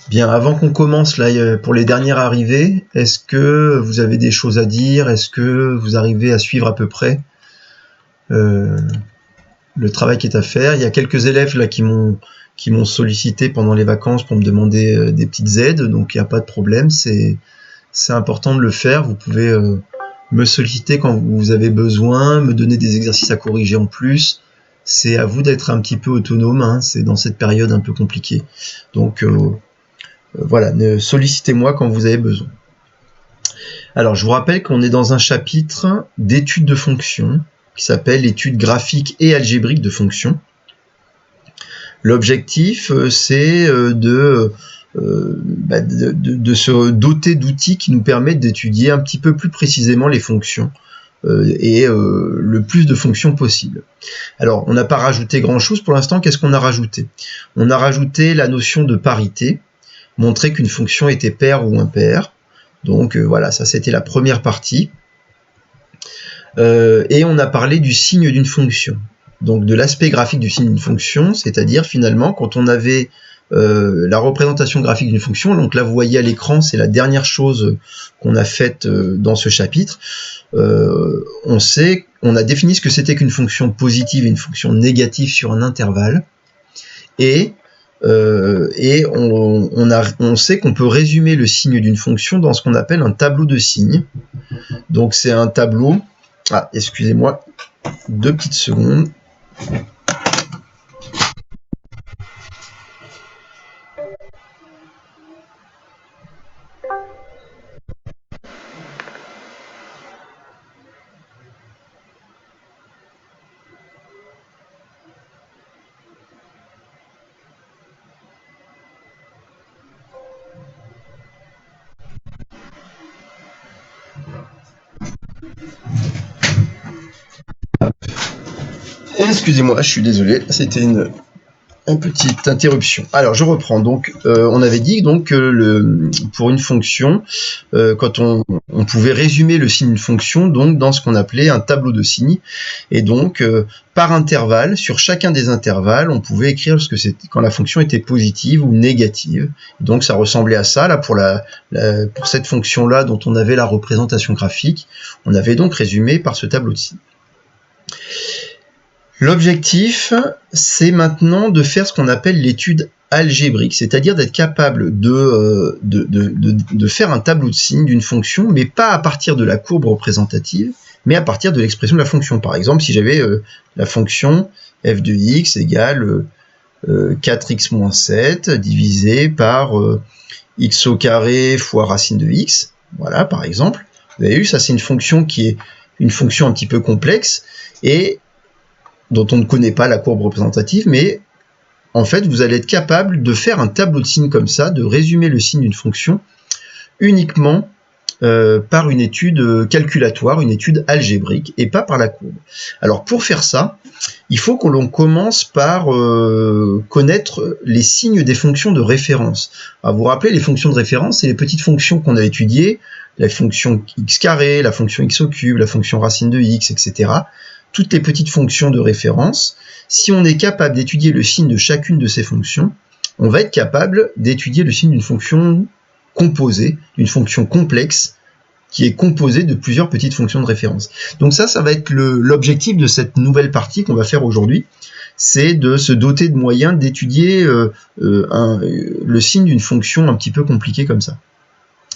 Bien, avant qu'on commence, là, pour les dernières arrivées, est-ce que vous avez des choses à dire? Est-ce que vous arrivez à suivre à peu près le travail qui est à faire? Il y a quelques élèves là qui m'ont sollicité pendant les vacances pour me demander des petites aides, donc il n'y a pas de problème, c'est important de le faire. Vous pouvez me solliciter quand vous avez besoin, me donner des exercices à corriger en plus. C'est à vous d'être un petit peu autonome, hein, c'est dans cette période un peu compliquée. Donc voilà, sollicitez-moi quand vous avez besoin. Alors, je vous rappelle qu'on est dans un chapitre d'études de fonctions qui s'appelle l'étude graphique et algébrique de fonctions. L'objectif, c'est de se doter d'outils qui nous permettent d'étudier un petit peu plus précisément les fonctions et le plus de fonctions possible. Alors, on n'a pas rajouté grand-chose pour l'instant. Qu'est-ce qu'on a rajouté? On a rajouté la notion de parité, montrer qu'une fonction était paire ou impaire. Donc voilà, ça c'était la première partie. Et on a parlé du signe d'une fonction. Donc de l'aspect graphique du signe d'une fonction, c'est-à-dire finalement quand on avait la représentation graphique d'une fonction, donc là vous voyez à l'écran, c'est la dernière chose qu'on a faite dans ce chapitre, on a défini ce que c'était qu'une fonction positive et une fonction négative sur un intervalle, et on sait qu'on peut résumer le signe d'une fonction dans ce qu'on appelle un tableau de signes. Donc c'est un tableau... Ah, excusez-moi, 2 petites secondes. Excusez-moi, je suis désolé, c'était une petite interruption. Alors je reprends. Donc on avait dit donc que pour une fonction, quand on pouvait résumer le signe d'une fonction donc dans ce qu'on appelait un tableau de signes, et donc par intervalle, sur chacun des intervalles, on pouvait écrire ce que c'était quand la fonction était positive ou négative. Donc ça ressemblait à ça là pour cette fonction là dont on avait la représentation graphique. On avait donc résumé par ce tableau de signes. L'objectif, c'est maintenant de faire ce qu'on appelle l'étude algébrique, c'est-à-dire d'être capable de faire un tableau de signes d'une fonction, mais pas à partir de la courbe représentative, mais à partir de l'expression de la fonction. Par exemple, si j'avais la fonction f de x égale 4x moins 7 divisé par x au carré fois racine de x, voilà, par exemple. Vous avez vu, ça c'est une fonction qui est une fonction un petit peu complexe, et dont on ne connaît pas la courbe représentative, mais en fait, vous allez être capable de faire un tableau de signes comme ça, de résumer le signe d'une fonction uniquement par une étude calculatoire, une étude algébrique, et pas par la courbe. Alors, pour faire ça, il faut que l'on commence par connaître les signes des fonctions de référence. Alors, vous vous rappelez, les fonctions de référence, c'est les petites fonctions qu'on a étudiées, la fonction x carré, la fonction x au cube, la fonction racine de x, etc., toutes les petites fonctions de référence. Si on est capable d'étudier le signe de chacune de ces fonctions, on va être capable d'étudier le signe d'une fonction composée, d'une fonction complexe, qui est composée de plusieurs petites fonctions de référence. Donc ça va être l'objectif de cette nouvelle partie qu'on va faire aujourd'hui, c'est de se doter de moyens d'étudier le signe d'une fonction un petit peu compliquée comme ça.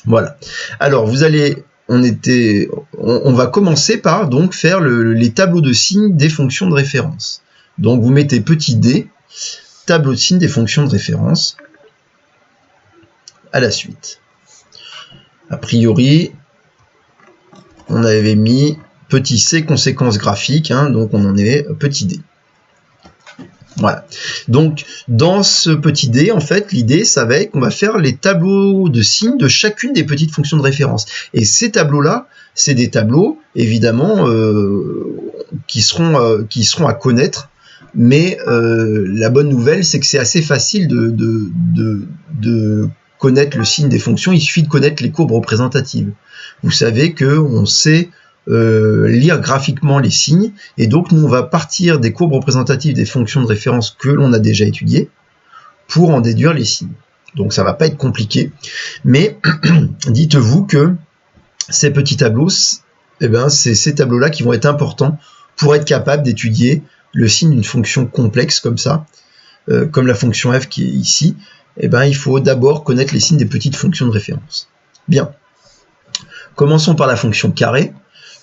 Voilà. Alors, on va commencer par donc faire les tableaux de signes des fonctions de référence. Donc vous mettez petit d, tableau de signes des fonctions de référence, à la suite. A priori, on avait mis petit c, conséquence graphique, hein, donc on en est petit d. Voilà. Donc, dans ce petit d, en fait, l'idée, ça va être qu'on va faire les tableaux de signes de chacune des petites fonctions de référence. Et ces tableaux-là, c'est des tableaux, évidemment, qui seront à connaître, mais la bonne nouvelle, c'est que c'est assez facile de connaître le signe des fonctions. Il suffit de connaître les courbes représentatives. Vous savez qu'on sait lire graphiquement les signes, et donc nous on va partir des courbes représentatives des fonctions de référence que l'on a déjà étudiées pour en déduire les signes. Donc ça va pas être compliqué. Mais dites-vous que ces petits tableaux, c'est ces tableaux-là qui vont être importants pour être capable d'étudier le signe d'une fonction complexe comme ça, comme la fonction f qui est ici. Il faut d'abord connaître les signes des petites fonctions de référence. Bien. Commençons par la fonction carré.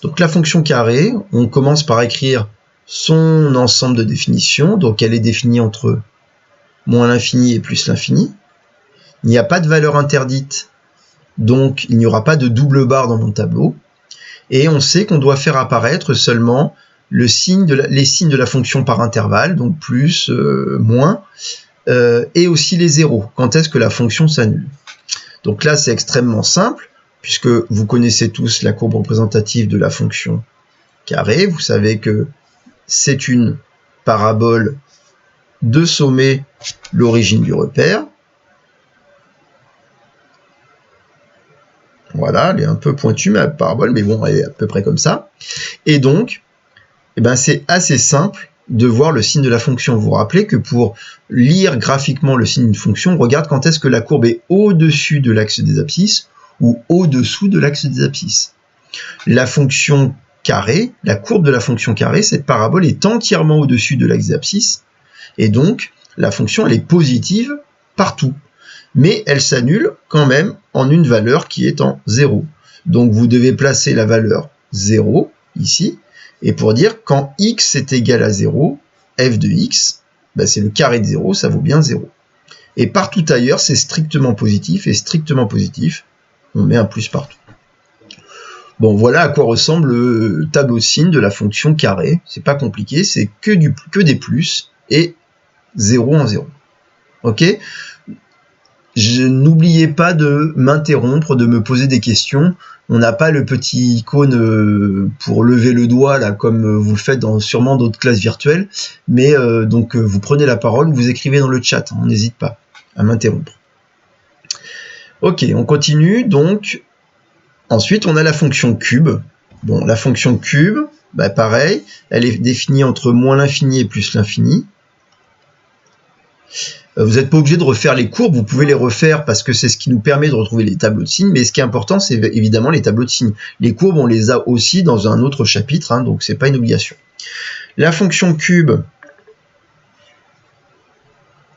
Donc la fonction carré, on commence par écrire son ensemble de définitions. Donc elle est définie entre moins l'infini et plus l'infini. Il n'y a pas de valeur interdite, donc il n'y aura pas de double barre dans mon tableau. Et on sait qu'on doit faire apparaître seulement les signes de la fonction par intervalle, donc plus, moins, et aussi les zéros. Quand est-ce que la fonction s'annule? Donc là, c'est extrêmement simple, puisque vous connaissez tous la courbe représentative de la fonction carré. Vous savez que c'est une parabole de sommer l'origine du repère. Voilà, elle est un peu pointue, ma parabole, mais bon, elle est à peu près comme ça. Et donc, c'est assez simple de voir le signe de la fonction. Vous vous rappelez que pour lire graphiquement le signe d'une fonction, on regarde quand est-ce que la courbe est au-dessus de l'axe des abscisses ou au-dessous de l'axe des abscisses. La fonction carré, la courbe de la fonction carré, cette parabole est entièrement au-dessus de l'axe des abscisses, et donc la fonction elle est positive partout. Mais elle s'annule quand même en une valeur qui est en 0. Donc vous devez placer la valeur 0 ici, et pour dire quand x est égal à 0, f de x, c'est le carré de 0, ça vaut bien 0. Et partout ailleurs, c'est strictement positif, et strictement positif, on met un plus partout. Bon, voilà à quoi ressemble le tableau de signes de la fonction carré. C'est pas compliqué, c'est que des plus et 0 en 0. Ok ? N'oubliez pas de m'interrompre, de me poser des questions. On n'a pas le petit icône pour lever le doigt, là, comme vous le faites dans sûrement d'autres classes virtuelles. Mais donc, vous prenez la parole, vous écrivez dans le chat. On n'hésite pas à m'interrompre. Ok, on continue. Donc, ensuite, on a la fonction cube. Bon, la fonction cube, pareil, elle est définie entre moins l'infini et plus l'infini. Vous n'êtes pas obligé de refaire les courbes, vous pouvez les refaire parce que c'est ce qui nous permet de retrouver les tableaux de signes, mais ce qui est important, c'est évidemment les tableaux de signes. Les courbes, on les a aussi dans un autre chapitre, donc c'est pas une obligation. La fonction cube,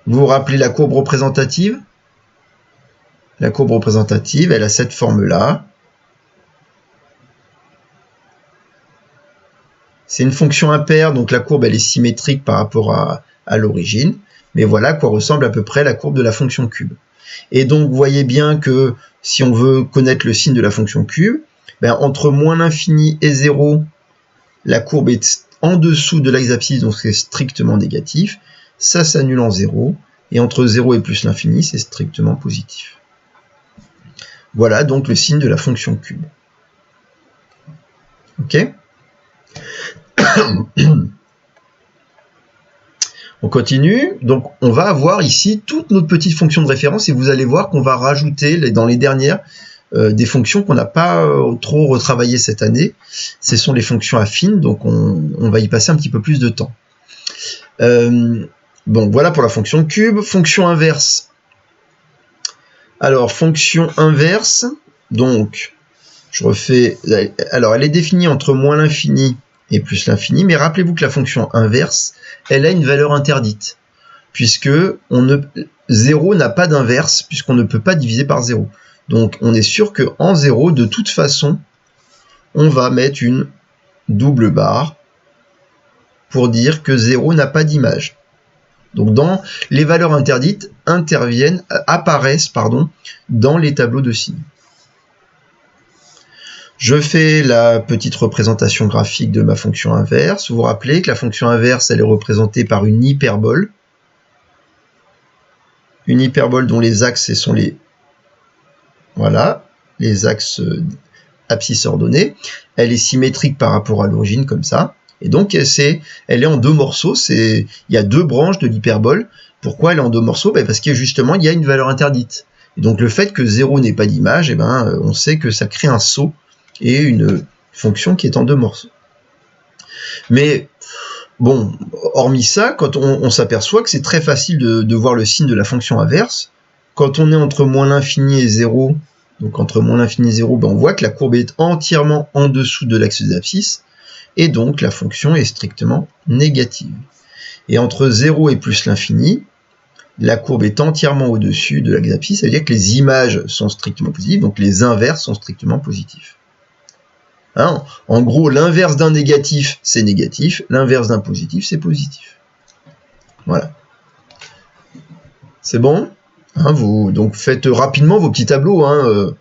vous vous rappelez la courbe représentative? La courbe représentative, elle a cette forme-là. C'est une fonction impaire, donc la courbe, elle est symétrique par rapport à l'origine. Mais voilà à quoi ressemble à peu près la courbe de la fonction cube. Et donc, vous voyez bien que si on veut connaître le signe de la fonction cube, entre moins l'infini et 0, la courbe est en dessous de l'axe abscisse, donc c'est strictement négatif. Ça s'annule en 0. Et entre 0 et plus l'infini, c'est strictement positif. Voilà donc le signe de la fonction cube. Ok ? On continue, donc on va avoir ici toutes nos petites fonctions de référence et vous allez voir qu'on va rajouter dans les dernières des fonctions qu'on n'a pas trop retravaillées cette année. Ce sont les fonctions affines, donc on va y passer un petit peu plus de temps. Bon, voilà pour la fonction cube. Fonction inverse. Alors, fonction inverse, donc, je refais... Alors, elle est définie entre moins l'infini et plus l'infini, mais rappelez-vous que la fonction inverse, elle a une valeur interdite, puisque 0 n'a pas d'inverse, puisqu'on ne peut pas diviser par 0. Donc on est sûr qu'en 0, de toute façon, on va mettre une double barre pour dire que 0 n'a pas d'image. Donc les valeurs interdites apparaissent dans les tableaux de signes. Je fais la petite représentation graphique de ma fonction inverse. Vous vous rappelez que la fonction inverse, elle est représentée par une hyperbole. Une hyperbole dont les axes sont les axes abscisses ordonnés. Elle est symétrique par rapport à l'origine, comme ça. Et donc, elle est en deux morceaux. Il y a deux branches de l'hyperbole. Pourquoi elle est en deux morceaux? Parce que justement, il y a une valeur interdite. Et donc, le fait que 0 n'ait pas d'image, on sait que ça crée un saut et une fonction qui est en deux morceaux. Mais bon, hormis ça, quand on s'aperçoit que c'est très facile de voir le signe de la fonction inverse quand on est entre moins l'infini et 0, donc entre moins l'infini et 0, ben on voit que la courbe est entièrement en dessous de l'axe des abscisses, et donc la fonction est strictement négative. Et entre 0 et plus l'infini, la courbe est entièrement au-dessus de l'axe des abscisses, ça veut dire que les images sont strictement positives, donc les inverses sont strictement positifs. Hein, en gros, l'inverse d'un négatif, c'est négatif, l'inverse d'un positif, c'est positif. Voilà. C'est bon, hein, vous donc faites rapidement vos petits tableaux, hein,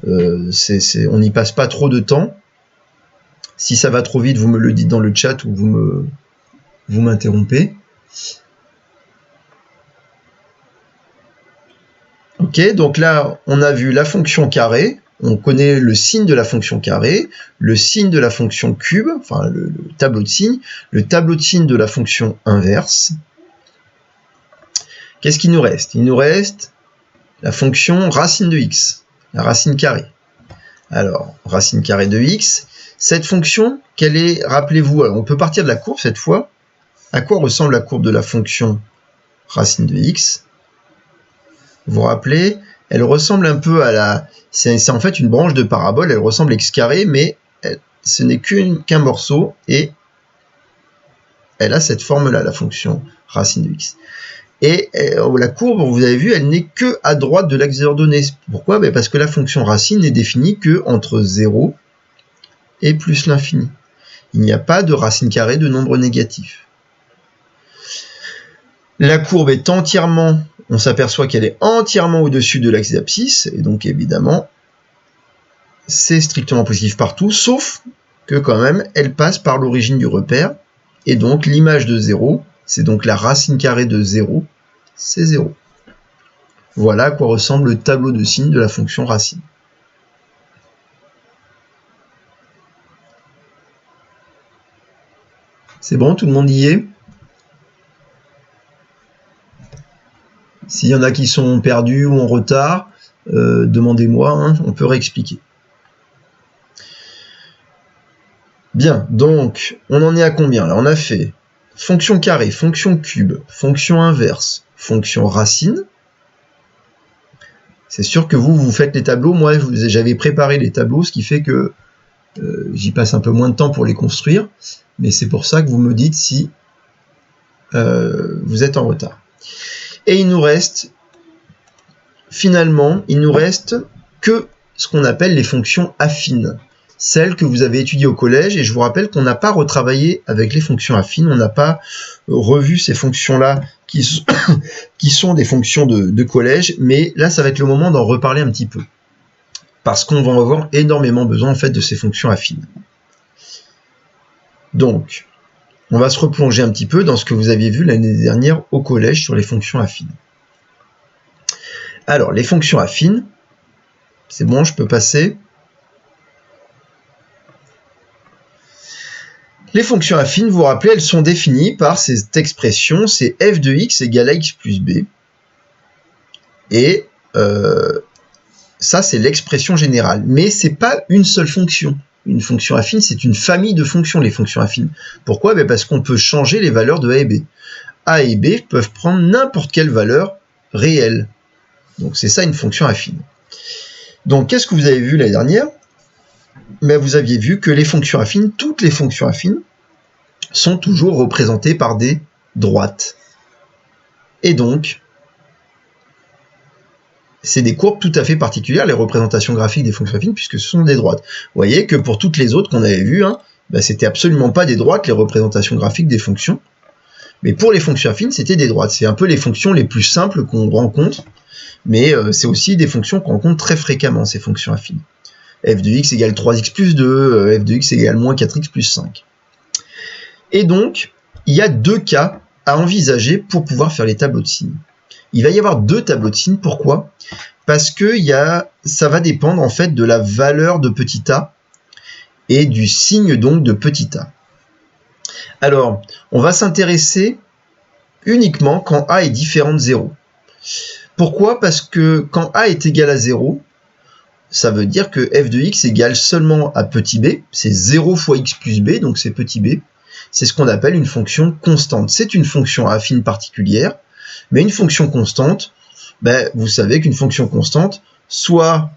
on n'y passe pas trop de temps. Si ça va trop vite, vous me le dites dans le chat ou vous m'interrompez. Ok, donc là, on a vu la fonction carré, on connaît le signe de la fonction carré, le signe de la fonction cube, enfin le tableau de signes, le tableau de signes de la fonction inverse. Qu'est-ce qu'il nous reste? Il nous reste la fonction racine de x, la racine carrée. Alors, racine carrée de x, cette fonction, quelle est, rappelez-vous, on peut partir de la courbe cette fois. À quoi ressemble la courbe de la fonction racine de x? Vous vous rappelez, elle ressemble un peu à la... C'est en fait une branche de parabole, elle ressemble à x carré, mais ce n'est qu'un morceau, et elle a cette forme-là, la fonction racine de x. Et la courbe, vous avez vu, elle n'est que à droite de l'axe des ordonnées. Pourquoi? Parce que la fonction racine n'est définie que entre 0 et plus l'infini. Il n'y a pas de racine carrée de nombre négatif. La courbe est entièrement, on s'aperçoit qu'elle est entièrement au-dessus de l'axe des abscisses, et donc évidemment, c'est strictement positif partout, sauf que quand même, elle passe par l'origine du repère, et donc l'image de 0, c'est donc la racine carrée de 0, c'est 0. Voilà à quoi ressemble le tableau de signes de la fonction racine. C'est bon, tout le monde y est? S'il y en a qui sont perdus ou en retard, demandez-moi, hein, on peut réexpliquer. Bien, donc, on en est à combien? Là, on a fait fonction carré, fonction cube, fonction inverse, fonction racine. C'est sûr que vous faites les tableaux. Moi, j'avais préparé les tableaux, ce qui fait que j'y passe un peu moins de temps pour les construire. Mais c'est pour ça que vous me dites si vous êtes en retard. Et il nous reste, finalement, il nous reste que ce qu'on appelle les fonctions affines. Celles que vous avez étudiées au collège, et je vous rappelle qu'on n'a pas retravaillé avec les fonctions affines, on n'a pas revu ces fonctions-là qui sont des fonctions de collège, mais là ça va être le moment d'en reparler un petit peu, parce qu'on va avoir énormément besoin en fait de ces fonctions affines. Donc, on va se replonger un petit peu dans ce que vous aviez vu l'année dernière au collège sur les fonctions affines. Alors, les fonctions affines, c'est bon, je peux passer. Les fonctions affines, vous vous rappelez, elles sont définies par cette expression, c'est f de x égale à x plus b. Et ça, c'est l'expression générale. Mais c'est pas une seule fonction. Une fonction affine, c'est une famille de fonctions, les fonctions affines. Pourquoi? Parce qu'on peut changer les valeurs de a et b. A et b peuvent prendre n'importe quelle valeur réelle. Donc c'est ça une fonction affine. Donc qu'est-ce que vous avez vu l'année dernière? Vous aviez vu que les fonctions affines, toutes les fonctions affines, sont toujours représentées par des droites. Et donc, c'est des courbes tout à fait particulières, les représentations graphiques des fonctions affines, puisque ce sont des droites. Vous voyez que pour toutes les autres qu'on avait vues, c'était absolument pas des droites, les représentations graphiques des fonctions. Mais pour les fonctions affines, c'était des droites. C'est un peu les fonctions les plus simples qu'on rencontre, mais c'est aussi des fonctions qu'on rencontre très fréquemment, ces fonctions affines. F de x égale 3x plus 2, f de x égale moins 4x plus 5. Et donc, il y a deux cas à envisager pour pouvoir faire les tableaux de signes. Il va y avoir deux tableaux de signes, pourquoi? Parce que ça va dépendre en fait de la valeur de petit a et du signe donc de petit a. Alors, on va s'intéresser uniquement quand a est différent de 0. Pourquoi? Parce que quand a est égal à 0, ça veut dire que f de x égale seulement à petit b, c'est 0 fois x plus b, donc c'est petit b. C'est ce qu'on appelle une fonction constante. C'est une fonction affine particulière, mais une fonction constante, ben, vous savez qu'une fonction constante, soit,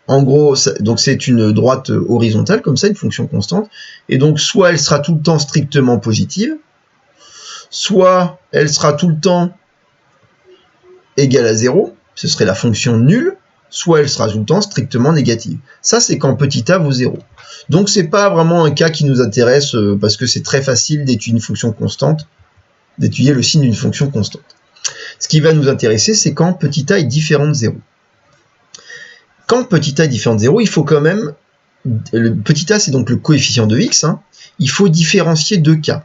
en gros, donc c'est une droite horizontale, comme ça, une fonction constante, et donc soit elle sera tout le temps strictement positive, soit elle sera tout le temps égale à 0, ce serait la fonction nulle, soit elle sera tout le temps strictement négative. Ça, c'est quand petit a vaut 0. Donc, c'est pas vraiment un cas qui nous intéresse, parce que c'est très facile d'étudier une fonction constante, d'étudier le signe d'une fonction constante. Ce qui va nous intéresser, c'est quand petit a est différent de 0. Quand petit a est différent de 0, il faut quand même... Le petit a, c'est donc le coefficient de x. Hein, il faut différencier deux cas.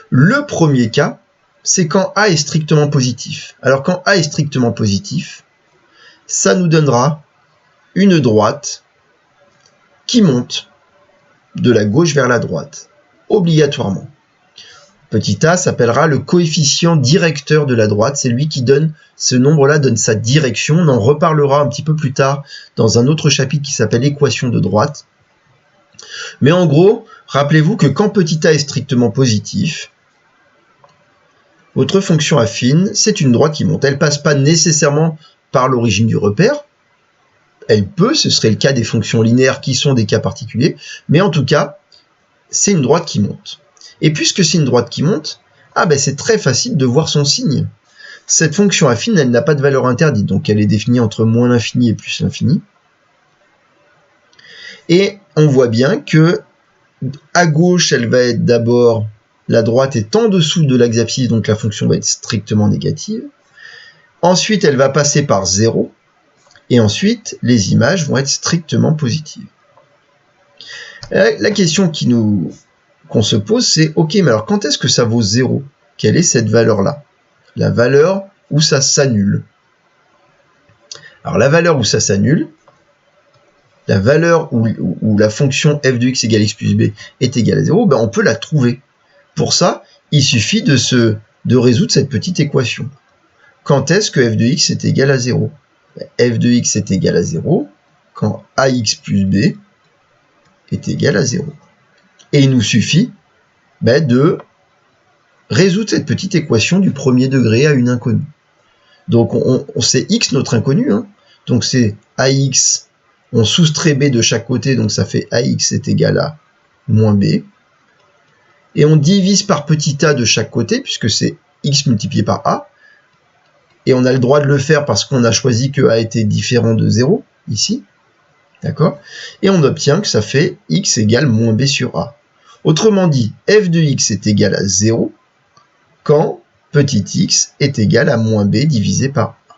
Le premier cas, c'est quand a est strictement positif. Alors, quand a est strictement positif, ça nous donnera une droite qui monte de la gauche vers la droite, obligatoirement. Petit a s'appellera le coefficient directeur de la droite, c'est lui qui donne, ce nombre-là donne sa direction, on en reparlera un petit peu plus tard dans un autre chapitre qui s'appelle équation de droite. Mais en gros, rappelez-vous que quand petit a est strictement positif, votre fonction affine, c'est une droite qui monte. Elle ne passe pas nécessairement par l'origine du repère, elle peut, ce serait le cas des fonctions linéaires qui sont des cas particuliers, mais en tout cas, c'est une droite qui monte. Et puisque c'est une droite qui monte, c'est très facile de voir son signe. Cette fonction affine, elle n'a pas de valeur interdite, donc elle est définie entre moins l'infini et plus l'infini. Et on voit bien que à gauche, elle va être d'abord, la droite est en dessous de l'axe abscisse, donc la fonction va être strictement négative. Ensuite, elle va passer par 0. Et ensuite, les images vont être strictement positives. La question qu'on se pose, c'est, ok, mais alors quand est-ce que ça vaut 0 ? Quelle est cette valeur-là ? La valeur où ça s'annule. Alors la valeur où ça s'annule, la valeur où la fonction f de x égale x plus b est égale à 0, on peut la trouver. Pour ça, il suffit de résoudre cette petite équation. Quand est-ce que f de x est égal à 0 ? F de x est égal à 0 quand ax plus b est égal à 0. Et il nous suffit de résoudre cette petite équation du premier degré à une inconnue. Donc on sait x notre inconnu, hein. Donc c'est ax, on soustrait b de chaque côté, donc ça fait ax est égal à moins b. Et on divise par petit a de chaque côté, puisque c'est x multiplié par a. Et on a le droit de le faire parce qu'on a choisi que a était différent de 0, ici. D'accord ? Et on obtient que ça fait x égale moins b sur a. Autrement dit, f de x est égal à 0 quand petit x est égal à moins b divisé par a,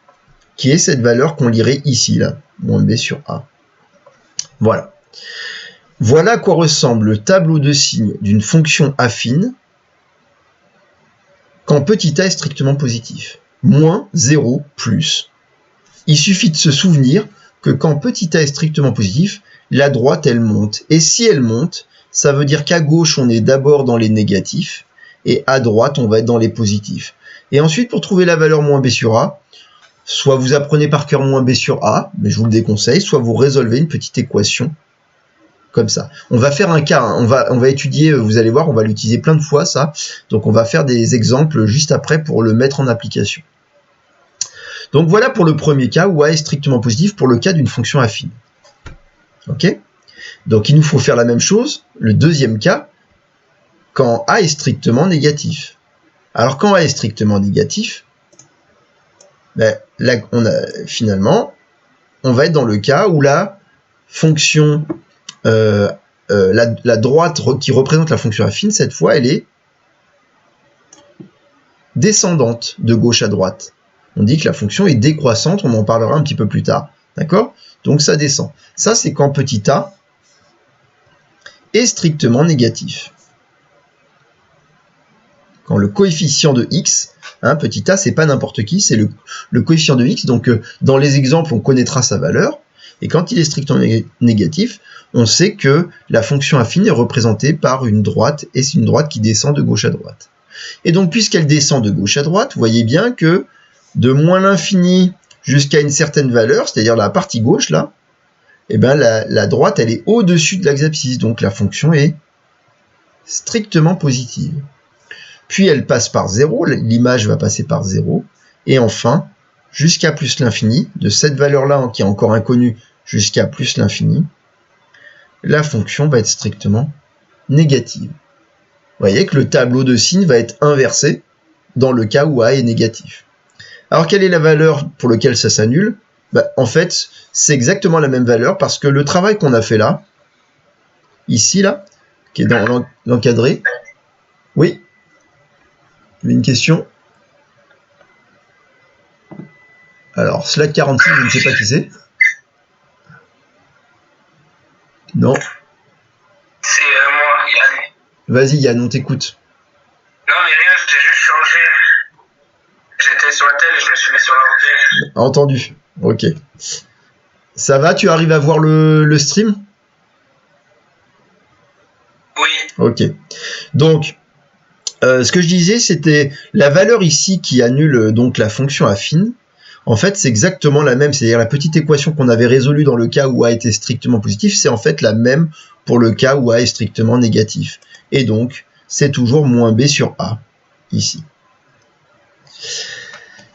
qui est cette valeur qu'on lirait ici, là, moins b sur a. Voilà. Voilà à quoi ressemble le tableau de signes d'une fonction affine quand petit a est strictement positif. Moins 0 plus. Il suffit de se souvenir que quand petit a est strictement positif, la droite, elle monte. Et si elle monte, ça veut dire qu'à gauche, on est d'abord dans les négatifs, et à droite, on va être dans les positifs. Et ensuite, pour trouver la valeur moins b sur a, soit vous apprenez par cœur moins b sur a, mais je vous le déconseille, soit vous résolvez une petite équation comme ça. On va faire un cas, hein. on va étudier, vous allez voir, on va l'utiliser plein de fois, ça. Donc on va faire des exemples juste après pour le mettre en application. Donc voilà pour le premier cas où a est strictement positif pour le cas d'une fonction affine. Ok ? Donc il nous faut faire la même chose, le deuxième cas, quand a est strictement négatif. Alors quand a est strictement négatif, là, finalement, on va être dans le cas où la fonction, la droite qui représente la fonction affine, cette fois, elle est descendante de gauche à droite. On dit que la fonction est décroissante, on en parlera un petit peu plus tard. D'accord ? Donc ça descend. Ça, c'est quand petit a est strictement négatif. Quand le coefficient de x, petit a, c'est pas n'importe qui, c'est le coefficient de x. Donc dans les exemples, on connaîtra sa valeur. Et quand il est strictement négatif, on sait que la fonction affine est représentée par une droite, et c'est une droite qui descend de gauche à droite. Et donc, puisqu'elle descend de gauche à droite, vous voyez bien que de moins l'infini jusqu'à une certaine valeur, c'est-à-dire la partie gauche, là, la droite, elle est au-dessus de l'axe abscisse, donc la fonction est strictement positive. Puis elle passe par 0, l'image va passer par 0, et enfin, jusqu'à plus l'infini, de cette valeur-là qui est encore inconnue jusqu'à plus l'infini, la fonction va être strictement négative. Vous voyez que le tableau de signes va être inversé dans le cas où A est négatif. Alors quelle est la valeur pour laquelle ça s'annule? En fait, c'est exactement la même valeur parce que le travail qu'on a fait là, ici, là, qui est dans l'encadré. Oui? Une question? Alors, slide 46, je ne sais pas qui c'est. Non. C'est moi, Yann. Vas-y, Yann, on t'écoute. Non, mais rien, j'ai juste changé. J'étais sur le tel et je me suis mis sur l'ordi. Entendu. Ok. Ça va, tu arrives à voir le stream? Oui. Ok. Donc, ce que je disais, c'était la valeur ici qui annule donc la fonction affine. En fait, c'est exactement la même, c'est-à-dire la petite équation qu'on avait résolue dans le cas où A était strictement positif, c'est en fait la même pour le cas où A est strictement négatif. Et donc, c'est toujours moins B sur A, ici.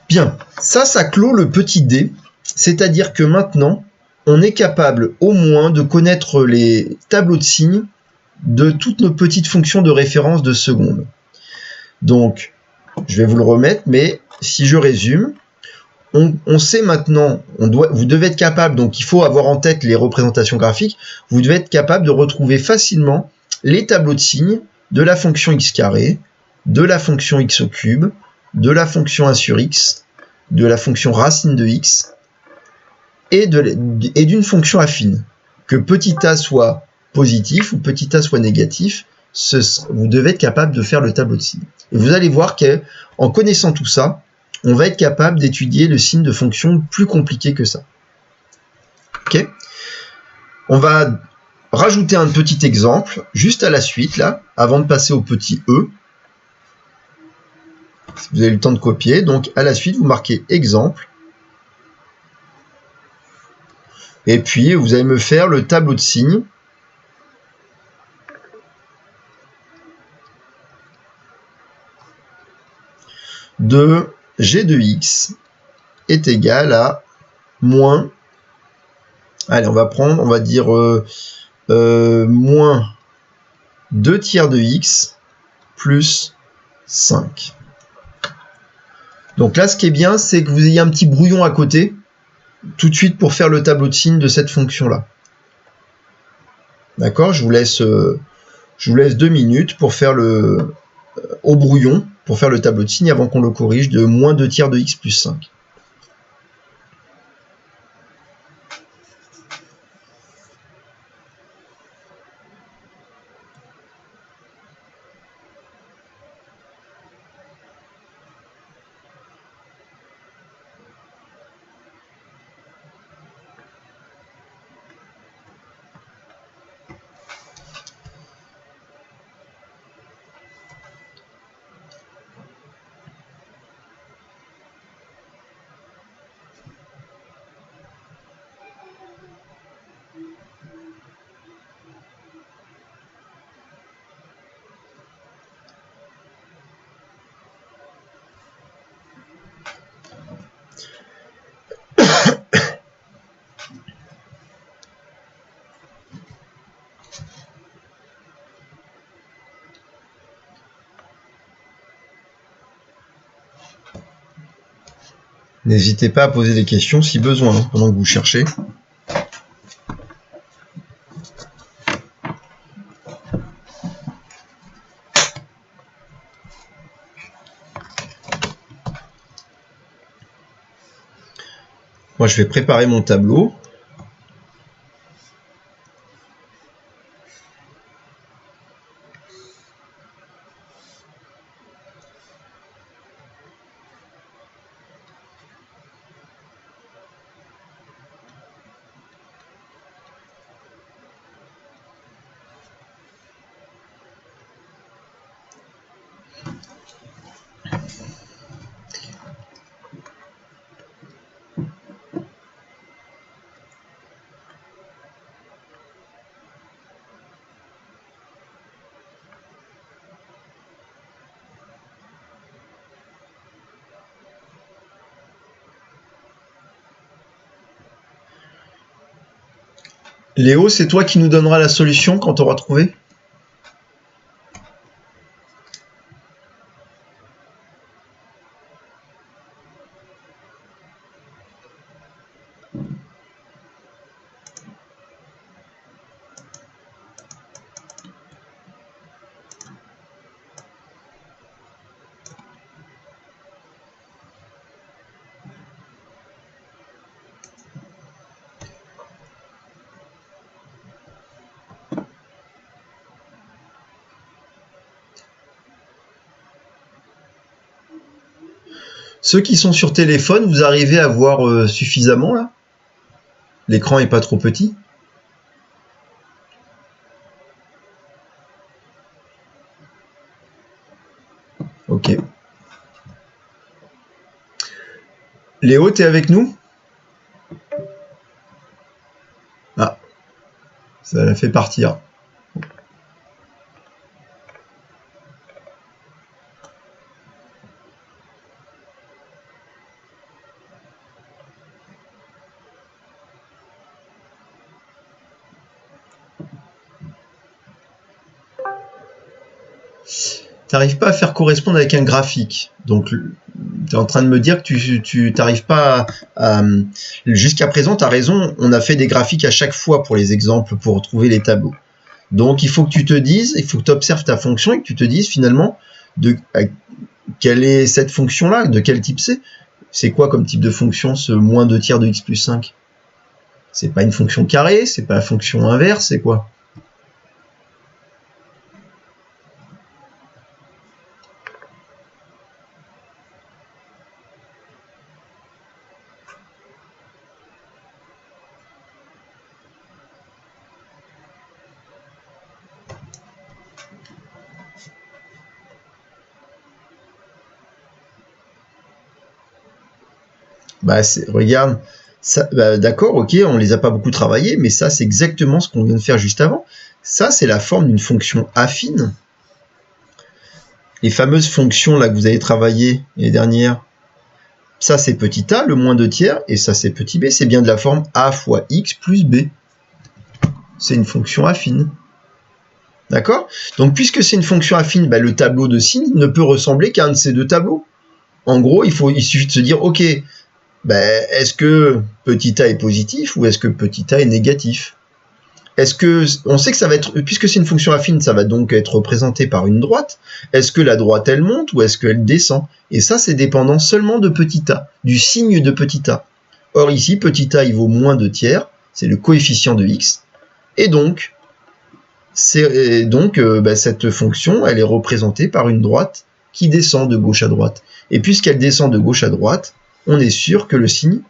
Bien, ça clôt le petit d, c'est-à-dire que maintenant, on est capable au moins de connaître les tableaux de signes de toutes nos petites fonctions de référence de seconde. Donc, je vais vous le remettre, mais si je résume, on sait maintenant, vous devez être capable, donc il faut avoir en tête les représentations graphiques, vous devez être capable de retrouver facilement les tableaux de signes de la fonction x carré, de la fonction x au cube, de la fonction 1 sur x, de la fonction racine de x, et d'une fonction affine. Que petit a soit positif ou petit a soit négatif, vous devez être capable de faire le tableau de signes. Et vous allez voir qu'en connaissant tout ça, on va être capable d'étudier le signe de fonction plus compliqué que ça. Ok ? On va rajouter un petit exemple juste à la suite, là, avant de passer au petit e. Si vous avez le temps de copier, donc à la suite, vous marquez exemple. Et puis, vous allez me faire le tableau de signes de g de x est égal à moins, allez, on va dire moins 2 tiers de x plus 5. Donc là, ce qui est bien, c'est que vous ayez un petit brouillon à côté, tout de suite pour faire le tableau de signes de cette fonction-là. D'accord ? Je vous laisse 2 minutes pour faire au brouillon, pour faire le tableau de signes avant qu'on le corrige de moins 2 tiers de x plus 5. N'hésitez pas à poser des questions si besoin, pendant que vous cherchez. Moi, je vais préparer mon tableau. Léo, c'est toi qui nous donneras la solution quand tu auras trouvé? Ceux qui sont sur téléphone, vous arrivez à voir suffisamment là? L'écran est pas trop petit? Ok. Léo, t'es avec nous? Ah, ça l'a fait partir. T'arrives pas à faire correspondre avec un graphique. Donc, tu es en train de me dire que tu t'arrives pas à jusqu'à présent, tu as raison, on a fait des graphiques à chaque fois pour les exemples, pour trouver les tableaux. Donc, il faut que tu te dises, il faut que tu observes ta fonction et que tu te dises finalement quelle est cette fonction-là, de quel type c'est. C'est quoi comme type de fonction, ce moins 2 tiers de x plus 5? C'est pas une fonction carrée, c'est pas la fonction inverse, c'est quoi? Bah, regarde, bah, d'accord, ok, on les a pas beaucoup travaillés, mais ça, c'est exactement ce qu'on vient de faire juste avant. Ça, c'est la forme d'une fonction affine. Les fameuses fonctions là que vous avez travaillées les dernières, ça, c'est petit a, le moins 2 tiers, et ça, c'est petit b. C'est bien de la forme a fois x plus b. C'est une fonction affine. D'accord? Donc, puisque c'est une fonction affine, bah, le tableau de signe ne peut ressembler qu'à un de ces deux tableaux. En gros, il suffit de se dire, ok, ben, est-ce que petit a est positif ou est-ce que petit a est négatif? Est-ce que on sait que ça va être, puisque c'est une fonction affine, ça va donc être représenté par une droite. Est-ce que la droite elle monte ou est-ce qu'elle descend? Et ça, c'est dépendant seulement de petit a, du signe de petit a. Or ici, petit a il vaut moins 2 tiers, c'est le coefficient de x, et donc cette fonction elle est représentée par une droite qui descend de gauche à droite. Et puisqu'elle descend de gauche à droite, on est sûr que le signe,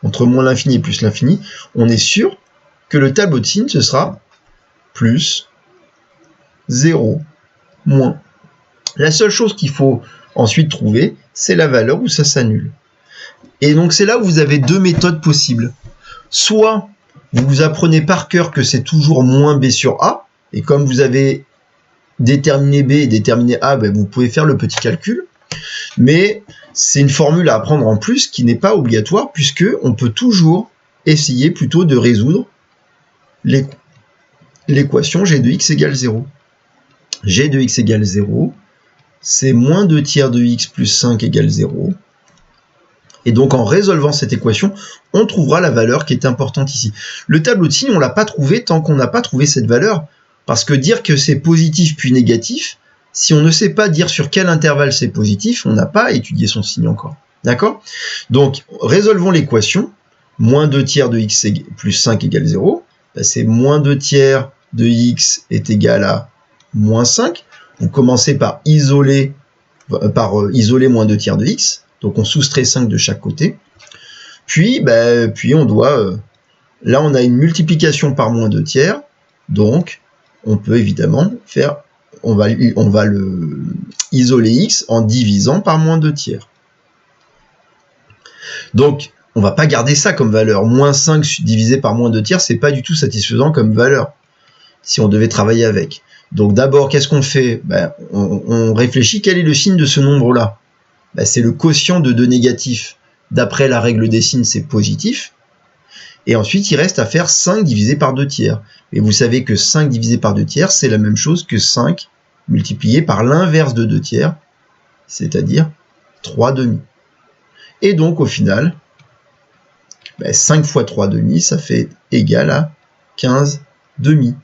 entre moins l'infini et plus l'infini, on est sûr que le tableau de signes, ce sera plus, 0, moins. La seule chose qu'il faut ensuite trouver, c'est la valeur où ça s'annule. Et donc c'est là où vous avez deux méthodes possibles. Soit vous apprenez par cœur que c'est toujours moins b sur a, et comme vous avez déterminé b et déterminé a, ben vous pouvez faire le petit calcul. Mais c'est une formule à apprendre en plus qui n'est pas obligatoire puisque on peut toujours essayer plutôt de résoudre l'équation g de x égale 0. G de x égale 0, c'est moins 2 tiers de x plus 5 égale 0. Et donc en résolvant cette équation, on trouvera la valeur qui est importante ici. Le tableau de signes, on ne l'a pas trouvé tant qu'on n'a pas trouvé cette valeur. Parce que dire que c'est positif puis négatif, si on ne sait pas dire sur quel intervalle c'est positif, on n'a pas étudié son signe encore. D'accord? Donc, résolvons l'équation. Moins 2 tiers de x plus 5 égale 0. Ben, c'est moins 2 tiers de x est égal à moins 5. Vous commencez par isoler moins 2 tiers de x. Donc, on soustrait 5 de chaque côté. Puis on doit... là, on a une multiplication par moins 2 tiers. Donc, on peut évidemment faire... On va le isoler x en divisant par moins 2 tiers. Donc, on va pas garder ça comme valeur. Moins 5 divisé par moins 2 tiers, c'est pas du tout satisfaisant comme valeur, si on devait travailler avec. Donc d'abord, qu'est-ce qu'on fait? On réfléchit, quel est le signe de ce nombre-là? C'est le quotient de 2 négatifs. D'après la règle des signes, c'est positif. Et ensuite, il reste à faire 5 divisé par 2 tiers. Et vous savez que 5 divisé par 2 tiers, c'est la même chose que 5 multiplié par l'inverse de 2 tiers, c'est-à-dire 3 demi. Et donc, au final, 5 fois 3 demi, ça fait égal à 15 demi.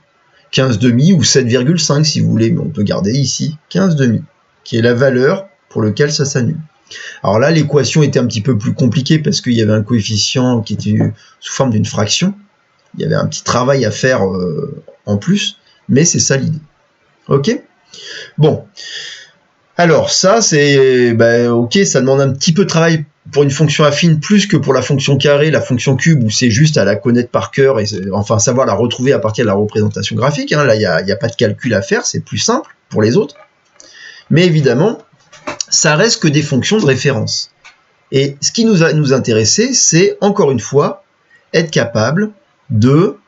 15 demi ou 7,5 si vous voulez, mais on peut garder ici 15 demi, qui est la valeur pour laquelle ça s'annule. Alors là, l'équation était un petit peu plus compliquée parce qu'il y avait un coefficient qui était sous forme d'une fraction. Il y avait un petit travail à faire en plus, mais c'est ça l'idée. Ok ? Bon. Alors ça, c'est... ok, ça demande un petit peu de travail pour une fonction affine plus que pour la fonction carré, la fonction cube, où c'est juste à la connaître par cœur, et enfin savoir la retrouver à partir de la représentation graphique. Hein. Là, il n'y a pas de calcul à faire, c'est plus simple pour les autres. Mais évidemment, ça reste que des fonctions de référence. Et ce qui nous intéresser, c'est, encore une fois, être capable de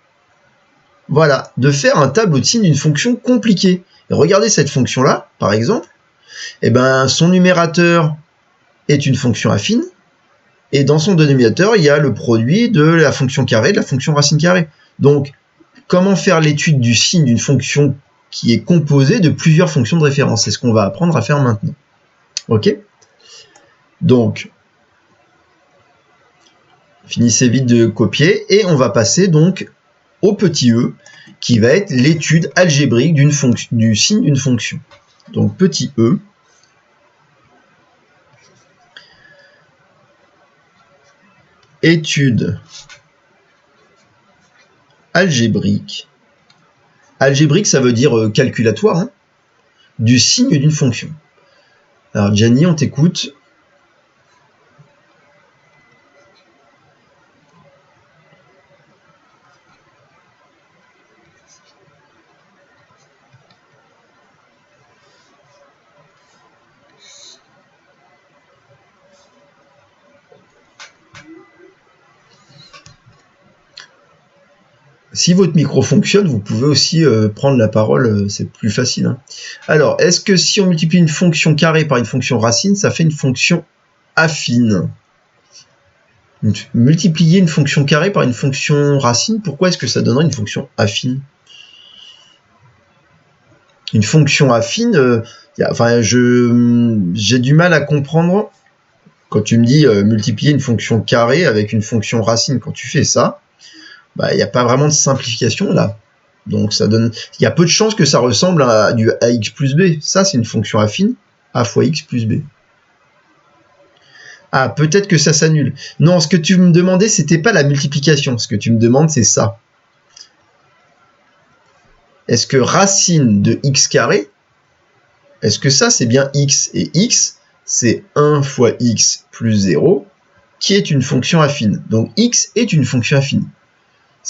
faire un tableau de signes d'une fonction compliquée. Et regardez cette fonction-là, par exemple, son numérateur est une fonction affine, et dans son dénominateur, il y a le produit de la fonction carrée, de la fonction racine carrée. Donc, comment faire l'étude du signe d'une fonction qui est composée de plusieurs fonctions de référence? C'est ce qu'on va apprendre à faire maintenant. Ok? Donc, finissez vite de copier, et on va passer donc au petit e, qui va être l'étude algébrique du signe d'une fonction. Donc, petit e, étude algébrique. Algébrique, ça veut dire calculatoire, hein, du signe d'une fonction. Alors, Gianni, on t'écoute. Si votre micro fonctionne, vous pouvez aussi prendre la parole, c'est plus facile. Hein. Alors, est-ce que si on multiplie une fonction carrée par une fonction racine, ça fait une fonction affine? Multiplier une fonction carrée par une fonction racine, pourquoi est-ce que ça donnerait une fonction affine? Une fonction affine, j'ai du mal à comprendre quand tu me dis multiplier une fonction carrée avec une fonction racine. Quand tu fais ça, il n'y a pas vraiment de simplification là. Donc ça donne, il y a peu de chances que ça ressemble à du ax plus b. Ça, c'est une fonction affine, a fois x plus b. Ah, peut-être que ça s'annule. Non, ce que tu me demandais, c'était pas la multiplication. Ce que tu me demandes, c'est ça. Est-ce que racine de x carré, est-ce que ça, c'est bien x? Et x, c'est 1 fois x plus 0, qui est une fonction affine. Donc x est une fonction affine.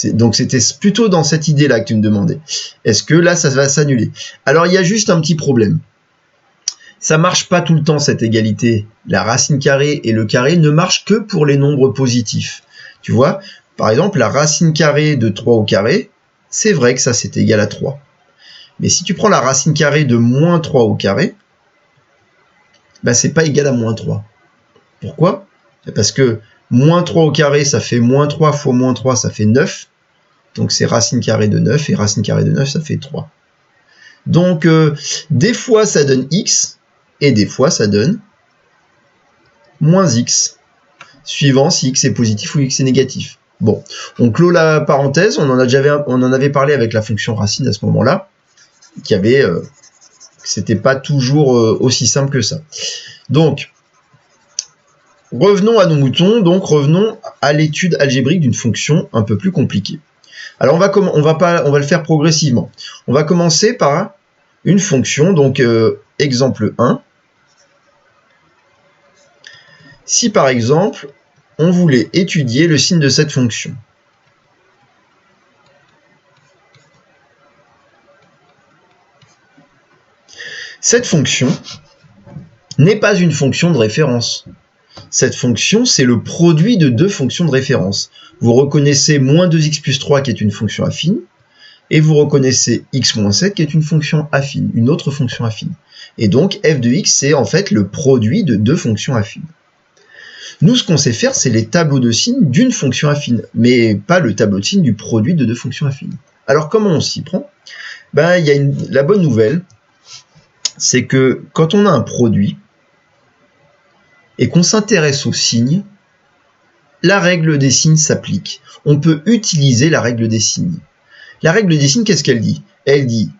Donc c'était plutôt dans cette idée-là que tu me demandais. Est-ce que là, ça va s'annuler? Alors, il y a juste un petit problème. Ça marche pas tout le temps, cette égalité. La racine carrée et le carré ne marchent que pour les nombres positifs. Tu vois, par exemple, la racine carrée de 3 au carré, c'est vrai que ça, c'est égal à 3. Mais si tu prends la racine carrée de moins 3 au carré, c'est pas égal à moins 3. Pourquoi? Parce que moins 3 au carré, ça fait moins 3 fois moins 3, ça fait 9. Donc c'est racine carrée de 9, et racine carrée de 9, ça fait 3. Donc, des fois, ça donne x, et des fois, ça donne moins x, suivant si x est positif ou x est négatif. Bon, on clôt la parenthèse, on en avait parlé avec la fonction racine à ce moment-là, c'était pas toujours aussi simple que ça. Donc, revenons à nos moutons, donc revenons à l'étude algébrique d'une fonction un peu plus compliquée. Alors on va le faire progressivement. On va commencer par une fonction, donc exemple 1. Si par exemple, on voulait étudier le signe de cette fonction. Cette fonction n'est pas une fonction de référence. Cette fonction, c'est le produit de deux fonctions de référence. Vous reconnaissez moins 2x plus 3 qui est une fonction affine, et vous reconnaissez x moins 7 qui est une fonction affine, une autre fonction affine. Et donc, f de x, c'est en fait le produit de deux fonctions affines. Nous, ce qu'on sait faire, c'est les tableaux de signes d'une fonction affine, mais pas le tableau de signes du produit de deux fonctions affines. Alors, comment on s'y prend? Il y a la bonne nouvelle, c'est que quand on a un produit et qu'on s'intéresse aux signes, la règle des signes s'applique. On peut utiliser la règle des signes. La règle des signes, qu'est-ce qu'elle dit? Elle dit,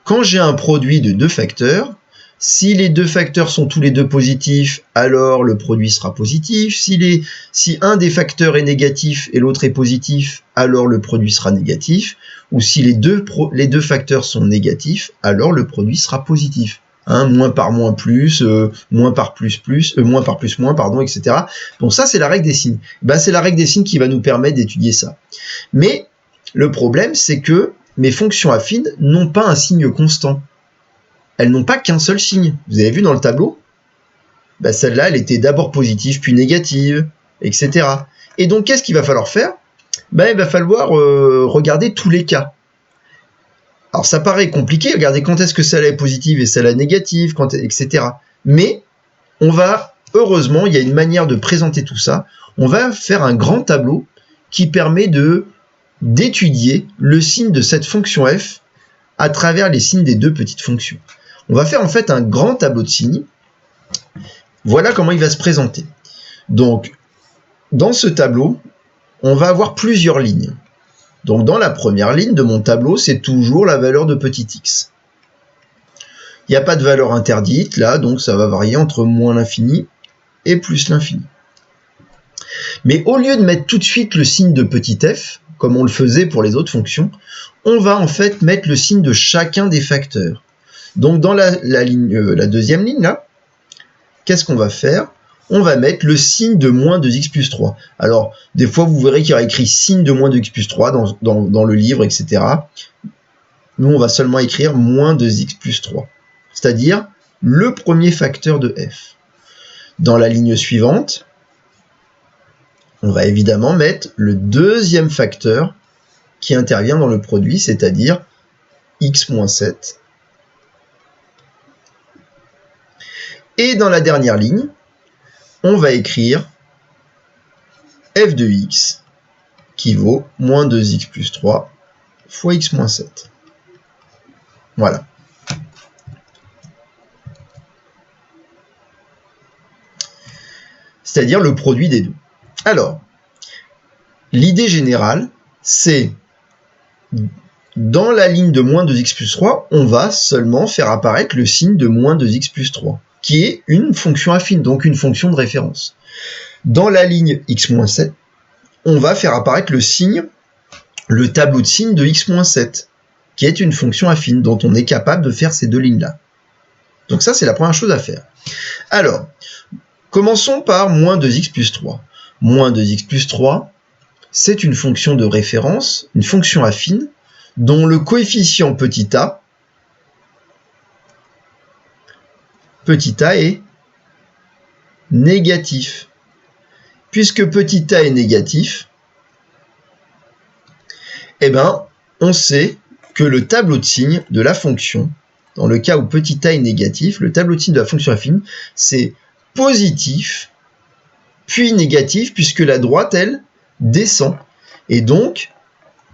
quand j'ai un produit de deux facteurs, si les deux facteurs sont tous les deux positifs, alors le produit sera positif. Si un des facteurs est négatif et l'autre est positif, alors le produit sera négatif. Ou si les deux facteurs sont négatifs, alors le produit sera positif. Moins par moins plus, moins par plus moins, pardon, etc. Donc ça, c'est la règle des signes. C'est la règle des signes qui va nous permettre d'étudier ça. Mais le problème, c'est que mes fonctions affines n'ont pas un signe constant. Elles n'ont pas qu'un seul signe. Vous avez vu dans le tableau? Celle-là, elle était d'abord positive, puis négative, etc. Et donc, qu'est-ce qu'il va falloir faire? Il va falloir regarder tous les cas. Alors, ça paraît compliqué, regardez quand est-ce que celle-là est positive et celle-là négative, etc. Mais, heureusement, il y a une manière de présenter tout ça. On va faire un grand tableau qui permet d'étudier le signe de cette fonction f à travers les signes des deux petites fonctions. On va faire en fait un grand tableau de signes. Voilà comment il va se présenter. Donc, dans ce tableau, on va avoir plusieurs lignes. Donc, dans la première ligne de mon tableau, c'est toujours la valeur de petit x. Il n'y a pas de valeur interdite, là, donc ça va varier entre moins l'infini et plus l'infini. Mais au lieu de mettre tout de suite le signe de petit f, comme on le faisait pour les autres fonctions, on va en fait mettre le signe de chacun des facteurs. Donc dans la deuxième ligne, là, qu'est-ce qu'on va faire? On va mettre le signe de moins 2x plus 3. Alors, des fois, vous verrez qu'il y aura écrit signe de moins 2x plus 3 dans le livre, etc. Nous, on va seulement écrire moins 2x plus 3, c'est-à-dire le premier facteur de f. Dans la ligne suivante, on va évidemment mettre le deuxième facteur qui intervient dans le produit, c'est-à-dire x moins 7. Et dans la dernière ligne, on va écrire f de x qui vaut moins 2x plus 3 fois x moins 7. Voilà. C'est-à-dire le produit des deux. Alors, l'idée générale, c'est dans la ligne de moins 2x plus 3, on va seulement faire apparaître le signe de moins 2x plus 3, qui est une fonction affine, donc une fonction de référence. Dans la ligne x moins 7, on va faire apparaître le tableau de signes de x moins 7, qui est une fonction affine, dont on est capable de faire ces deux lignes-là. Donc ça, c'est la première chose à faire. Alors, commençons par moins 2x plus 3. Moins 2x plus 3, c'est une fonction de référence, une fonction affine, dont le coefficient petit a est négatif. Puisque petit a est négatif, on sait que le tableau de signes de la fonction, dans le cas où petit a est négatif, le tableau de signes de la fonction affine, c'est positif, puis négatif, puisque la droite, elle, descend. Et donc,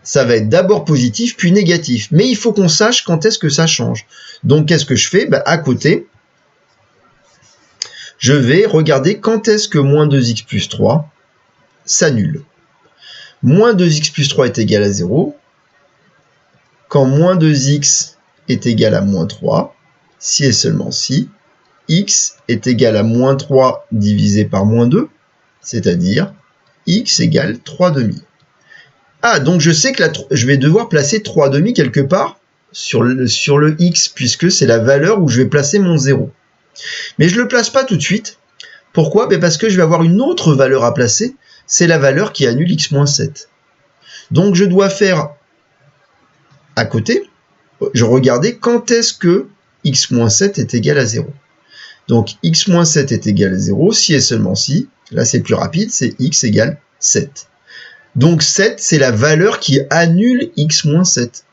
ça va être d'abord positif, puis négatif. Mais il faut qu'on sache quand est-ce que ça change. Donc, qu'est-ce que je fais? À côté, je vais regarder quand est-ce que moins 2x plus 3 s'annule. Moins 2x plus 3 est égal à 0. Quand moins 2x est égal à moins 3, si et seulement si, x est égal à moins 3 divisé par moins 2, c'est-à-dire x égale 3 demi. Ah, donc je sais que je vais devoir placer 3 demi quelque part sur le x, puisque c'est la valeur où je vais placer mon 0. Mais je ne le place pas tout de suite. Pourquoi? Parce que je vais avoir une autre valeur à placer, c'est la valeur qui annule x-7. Donc je dois faire à côté, je regardais quand est-ce que x-7 est égal à 0. Donc x-7 est égal à 0, si et seulement si, là c'est plus rapide, c'est x égale 7. Donc 7, c'est la valeur qui annule x-7.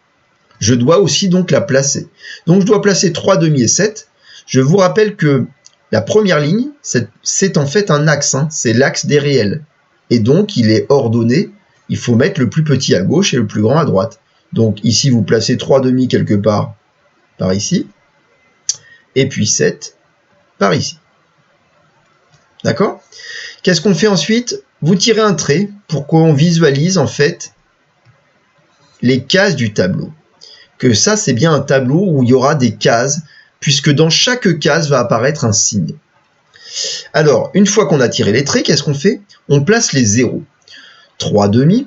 Je dois aussi donc la placer. Donc je dois placer 3 demi et 7. Je vous rappelle que la première ligne, c'est en fait un axe, hein, c'est l'axe des réels. Et donc, il est ordonné, il faut mettre le plus petit à gauche et le plus grand à droite. Donc ici, vous placez 3,5 quelque part par ici, et puis 7 par ici. D'accord? Qu'est-ce qu'on fait ensuite? Vous tirez un trait pour qu'on visualise en fait les cases du tableau. Que ça, c'est bien un tableau où il y aura des cases, puisque dans chaque case va apparaître un signe. Alors, une fois qu'on a tiré les traits, qu'est-ce qu'on fait? On place les zéros. 3,5,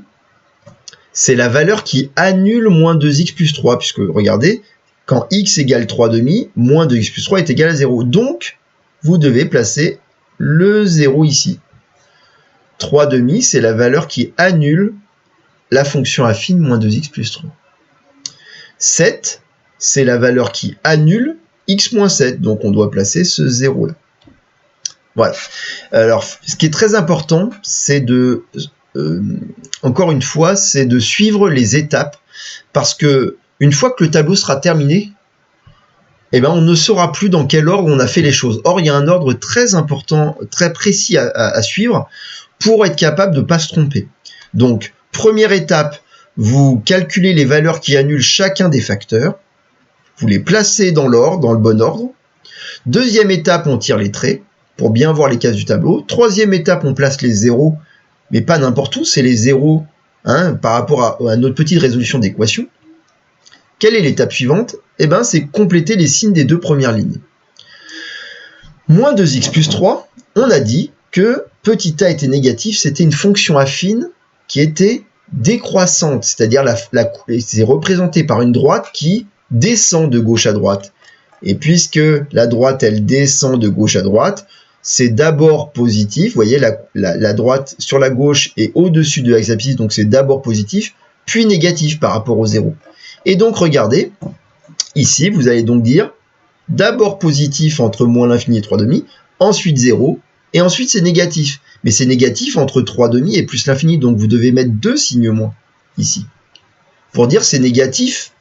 c'est la valeur qui annule moins 2x plus 3, puisque, regardez, quand x égale 3,5, moins 2x plus 3 est égal à 0. Donc, vous devez placer le 0 ici. 3,5, c'est la valeur qui annule la fonction affine moins 2x plus 3. 7, c'est la valeur qui annule x moins 7, donc on doit placer ce 0 là. Voilà. Alors, ce qui est très important, c'est de, encore une fois, c'est de suivre les étapes, parce que une fois que le tableau sera terminé, eh ben, on ne saura plus dans quel ordre on a fait les choses. Or, il y a un ordre très important, très précis à suivre pour être capable de ne pas se tromper. Donc, première étape, vous calculez les valeurs qui annulent chacun des facteurs. Vous les placez dans l'ordre, dans le bon ordre. Deuxième étape, on tire les traits pour bien voir les cases du tableau. Troisième étape, on place les zéros, mais pas n'importe où, c'est les zéros hein, par rapport à notre petite résolution d'équation. Quelle est l'étape suivante? Eh ben, c'est compléter les signes des deux premières lignes. Moins 2x plus 3, on a dit que petit a était négatif, c'était une fonction affine qui était décroissante, c'est-à-dire c'est représenté par une droite qui descend de gauche à droite. Et puisque la droite, elle descend de gauche à droite, c'est d'abord positif, vous voyez, la droite sur la gauche est au-dessus de l'axe abscisse, donc c'est d'abord positif, puis négatif par rapport au 0. Et donc, regardez, ici, vous allez donc dire d'abord positif entre moins l'infini et 3,5, ensuite 0, et ensuite c'est négatif. Mais c'est négatif entre 3,5 et plus l'infini, donc vous devez mettre 2 signes moins, ici. Pour dire c'est négatif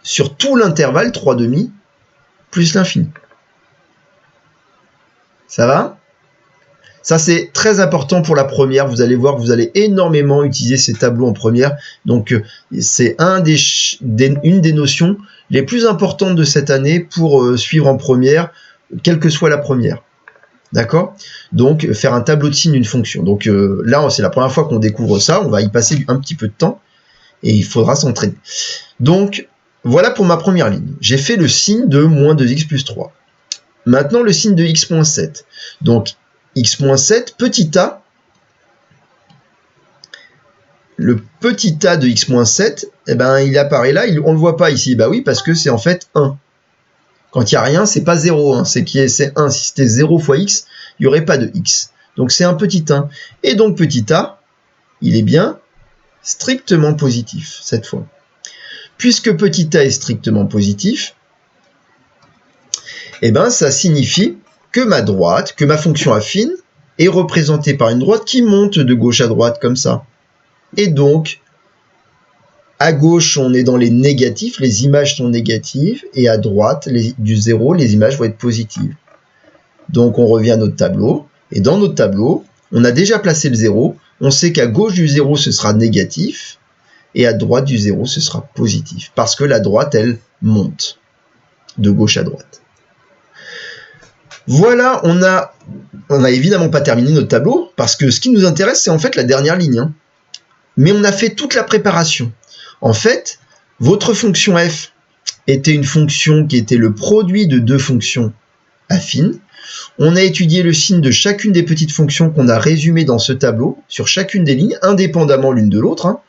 sur tout l'intervalle 3,5 plus l'infini. Ça va? Ça, c'est très important pour la première. Vous allez voir que vous allez énormément utiliser ces tableaux en première. Donc, c'est une des notions les plus importantes de cette année pour suivre en première, quelle que soit la première. D'accord? Donc, faire un tableau de signes d'une fonction. Donc, là, c'est la première fois qu'on découvre ça. On va y passer un petit peu de temps et il faudra s'entraîner. Donc, voilà pour ma première ligne. J'ai fait le signe de moins 2x plus 3. Maintenant, le signe de x moins 7. Donc, x moins 7, petit a, le petit a de x moins 7, eh ben, il apparaît là, on ne le voit pas ici. Bah oui, parce que c'est en fait 1. Quand il n'y a rien, c'est pas 0, hein, c'est 1. Si c'était 0 fois x, il n'y aurait pas de x. Donc c'est un petit 1. Et donc petit a, il est bien strictement positif, cette fois. Puisque petit a est strictement positif, eh ben, ça signifie que ma fonction affine est représentée par une droite qui monte de gauche à droite comme ça. Et donc, à gauche, on est dans les négatifs, les images sont négatives, et à droite, du 0, les images vont être positives. Donc, on revient à notre tableau, et dans notre tableau, on a déjà placé le 0, on sait qu'à gauche du 0, ce sera négatif, et à droite du 0, ce sera positif, parce que la droite, elle, monte de gauche à droite. Voilà, on a évidemment pas terminé notre tableau, parce que ce qui nous intéresse, c'est en fait la dernière ligne. Hein. Mais on a fait toute la préparation. En fait, votre fonction f était une fonction qui était le produit de deux fonctions affines. On a étudié le signe de chacune des petites fonctions qu'on a résumées dans ce tableau, sur chacune des lignes, indépendamment l'une de l'autre. Hein.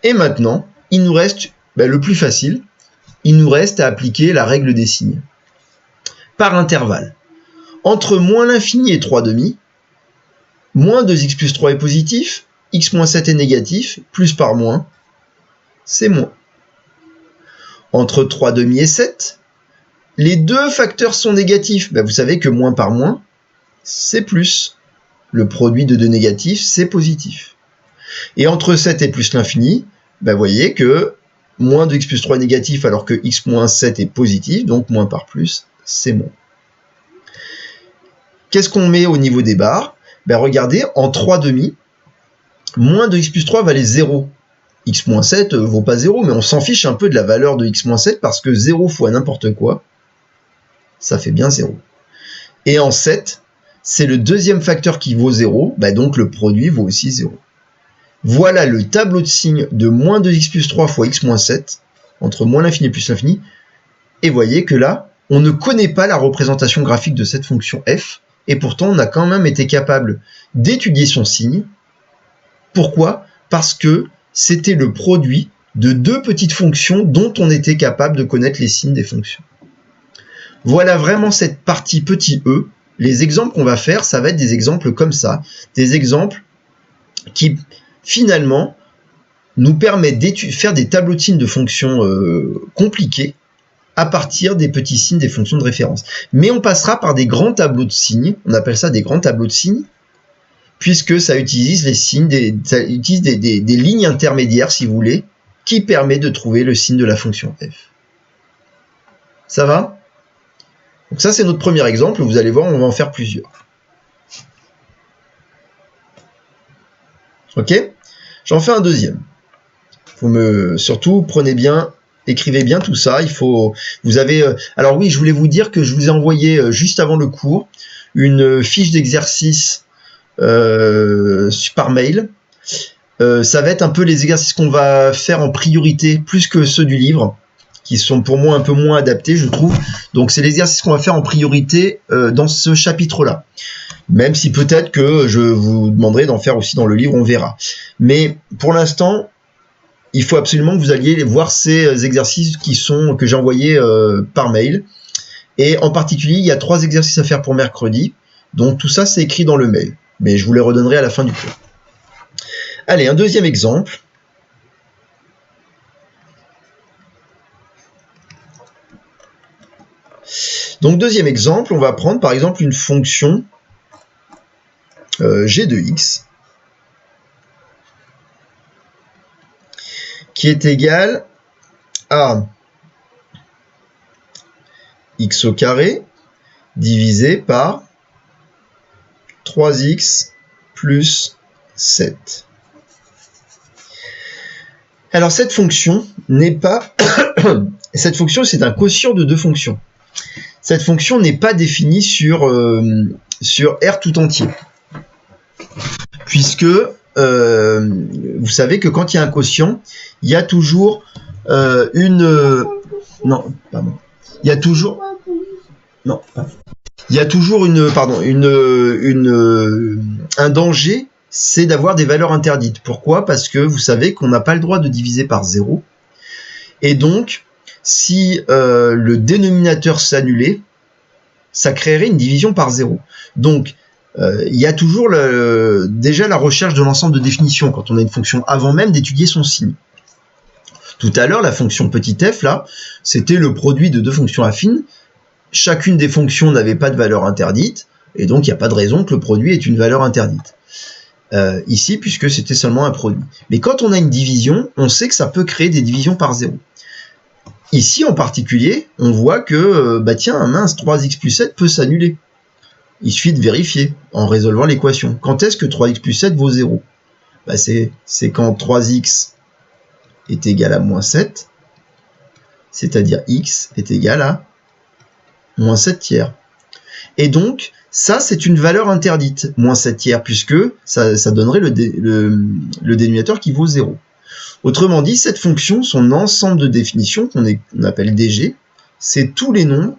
Et maintenant, il nous reste le plus facile, il nous reste à appliquer la règle des signes. Par intervalle. Entre moins l'infini et 3,5, moins 2x plus 3 est positif, x moins 7 est négatif, plus par moins, c'est moins. Entre 3,5 et 7, les deux facteurs sont négatifs. Vous savez que moins par moins, c'est plus. Le produit de deux négatifs, c'est positif. Et entre 7 et plus l'infini, vous voyez que moins de x plus 3 est négatif alors que x moins 7 est positif, donc moins par plus, c'est moins. qu'est-ce qu'on met au niveau des barres? Ben regardez, en 3/2, moins de x plus 3 valait 0. X moins 7 vaut pas 0, mais on s'en fiche un peu de la valeur de x moins 7 parce que 0 fois n'importe quoi, ça fait bien 0. Et en 7, c'est le deuxième facteur qui vaut 0, bah donc le produit vaut aussi 0. Voilà le tableau de signes de moins 2x plus 3 fois x moins 7, entre moins l'infini et plus l'infini. Et voyez que là, on ne connaît pas la représentation graphique de cette fonction f, et pourtant on a quand même été capable d'étudier son signe. Pourquoi? Parce que c'était le produit de deux petites fonctions dont on était capable de connaître les signes des fonctions. Voilà vraiment cette partie petit e. Les exemples qu'on va faire, ça va être des exemples comme ça, des exemples qui finalement nous permettent de faire des tableaux de signes de fonctions compliqués à partir des petits signes des fonctions de référence. Mais on passera par des grands tableaux de signes, on appelle ça des grands tableaux de signes, puisque ça utilise les signes, ça utilise des lignes intermédiaires, si vous voulez, qui permet de trouver le signe de la fonction f. Ça va? Donc ça, c'est notre premier exemple. Vous allez voir, on va en faire plusieurs. Ok? J'en fais un deuxième. Surtout, prenez bien, écrivez bien tout ça. Vous avez. Alors oui, je voulais vous dire que je vous ai envoyé juste avant le cours une fiche d'exercice par mail. Ça va être un peu les exercices qu'on va faire en priorité, plus que ceux du livre, qui sont pour moi un peu moins adaptés, je trouve. Donc c'est l'exercice qu'on va faire en priorité dans ce chapitre-là. Même si peut-être que je vous demanderai d'en faire aussi dans le livre, on verra. Mais pour l'instant, il faut absolument que vous alliez voir ces exercices que j'ai envoyés par mail. Et en particulier, il y a 3 exercices à faire pour mercredi. Donc tout ça, c'est écrit dans le mail. Mais je vous les redonnerai à la fin du cours. Allez, un deuxième exemple. Donc deuxième exemple, on va prendre par exemple une fonction g de x qui est égale à x au carré divisé par 3x plus 7. Alors cette fonction n'est pas... cette fonction, c'est un quotient de deux fonctions. Cette fonction n'est pas définie sur R tout entier. Puisque vous savez que quand il y a un quotient, il y a toujours une... Non, pardon. Il y a toujours... Non, pardon. Il y a toujours un danger, c'est d'avoir des valeurs interdites. Pourquoi? Parce que vous savez qu'on n'a pas le droit de diviser par 0. Et donc, si le dénominateur s'annulait, ça créerait une division par 0. Donc, il y a toujours déjà la recherche de l'ensemble de définitions quand on a une fonction avant même d'étudier son signe. Tout à l'heure, la fonction petit f, là, c'était le produit de deux fonctions affines. Chacune des fonctions n'avait pas de valeur interdite, et donc il n'y a pas de raison que le produit ait une valeur interdite. Ici, puisque c'était seulement un produit. Mais quand on a une division, on sait que ça peut créer des divisions par 0. Ici, en particulier, on voit que, tiens, mince, 3x plus 7 peut s'annuler. Il suffit de vérifier en résolvant l'équation. Quand est-ce que 3x plus 7 vaut 0? C'est quand 3x est égal à moins 7, c'est-à-dire x est égal à moins 7 tiers. Et donc, ça, c'est une valeur interdite, moins 7 tiers, puisque ça donnerait le dénominateur qui vaut 0. Autrement dit, cette fonction, son ensemble de définitions, qu'on appelle dg, c'est tous les nombres,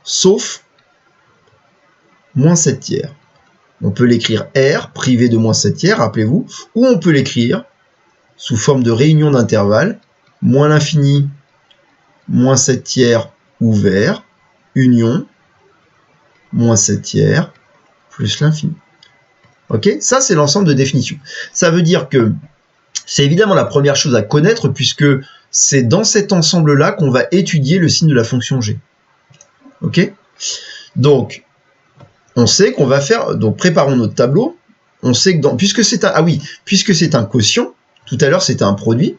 sauf moins 7 tiers. On peut l'écrire R, privé de moins 7 tiers, rappelez-vous, ou on peut l'écrire sous forme de réunion d'intervalles, moins l'infini, moins 7 tiers ouvert, union, moins 7 tiers, plus l'infini. Ok? Ça, c'est l'ensemble de définitions. Ça veut dire que c'est évidemment la première chose à connaître, puisque c'est dans cet ensemble-là qu'on va étudier le signe de la fonction g. Ok? Donc, on sait qu'on va faire... Donc, préparons notre tableau. On sait que puisque c'est un quotient, tout à l'heure, c'était un produit.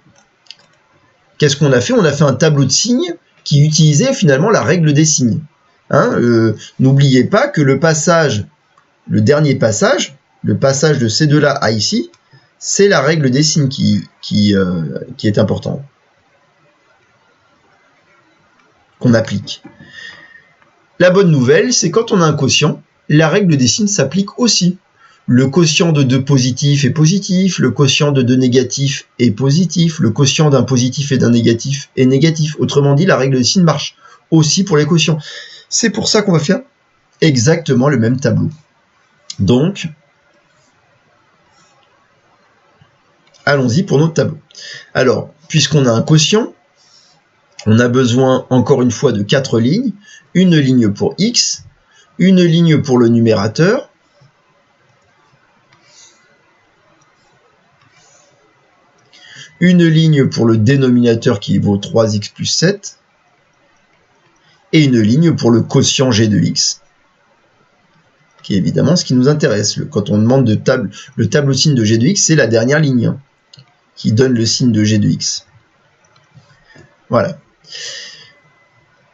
Qu'est-ce qu'on a fait? On a fait un tableau de signes qui utilisait finalement la règle des signes. N'oubliez pas que le dernier passage, le passage de ces deux-là à ici, c'est la règle des signes qui est important, qu'on applique. La bonne nouvelle, c'est quand on a un quotient, la règle des signes s'applique aussi. Le quotient de 2 positifs est positif, le quotient de 2 négatifs est positif, le quotient d'un positif et d'un négatif est négatif. Autrement dit, la règle des signes marche aussi pour les quotients. C'est pour ça qu'on va faire exactement le même tableau. Donc, allons-y pour notre tableau. Alors, puisqu'on a un quotient, on a besoin encore une fois de 4 lignes. Une ligne pour x, une ligne pour le numérateur, une ligne pour le dénominateur qui vaut 3x plus 7, et une ligne pour le quotient g de x, qui est évidemment ce qui nous intéresse. Quand on demande le tableau de signe de g de x, c'est la dernière ligne qui donne le signe de g de x. Voilà.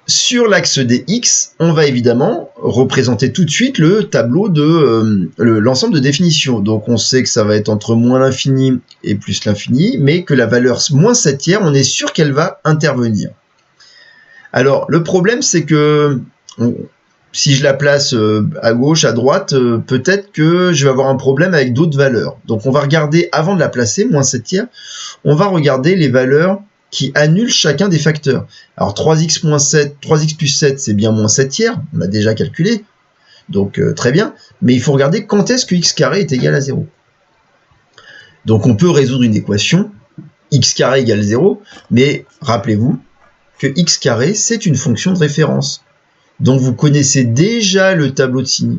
Sur l'axe des x, on va évidemment représenter tout de suite le tableau de l'ensemble de définition. Donc on sait que ça va être entre moins l'infini et plus l'infini, mais que la valeur moins 7/3, on est sûr qu'elle va intervenir. Alors le problème, c'est que si je la place à gauche, à droite, peut-être que je vais avoir un problème avec d'autres valeurs. Donc on va regarder, avant de la placer, moins 7/3, on va regarder les valeurs qui annule chacun des facteurs. Alors 3x plus 7, c'est bien moins 7/3, on l'a déjà calculé, donc très bien, mais il faut regarder quand est-ce que x carré est égal à 0. Donc on peut résoudre une équation, x carré égale 0, mais rappelez-vous que x carré, c'est une fonction de référence. Donc vous connaissez déjà le tableau de signes.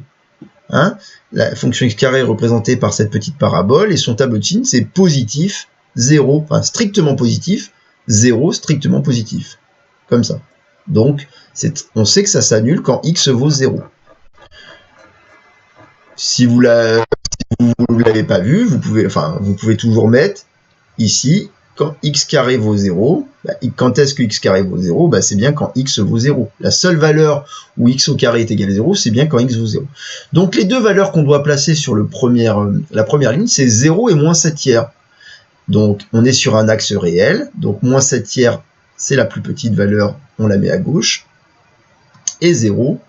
La fonction x carré est représentée par cette petite parabole, et son tableau de signes, c'est positif, 0, enfin strictement positif, 0 strictement positif, comme ça. Donc, on sait que ça s'annule quand x vaut 0. Si vous ne l'avez pas vu, vous pouvez toujours mettre ici, quand x carré vaut 0, quand est-ce que x carré vaut 0 ? C'est bien quand x vaut 0. La seule valeur où x au carré est égal à 0, c'est bien quand x vaut 0. Donc, les deux valeurs qu'on doit placer sur la première ligne, c'est 0 et moins 7/3. Donc, on est sur un axe réel. Donc, moins 7/3, c'est la plus petite valeur, on la met à gauche. Et 0,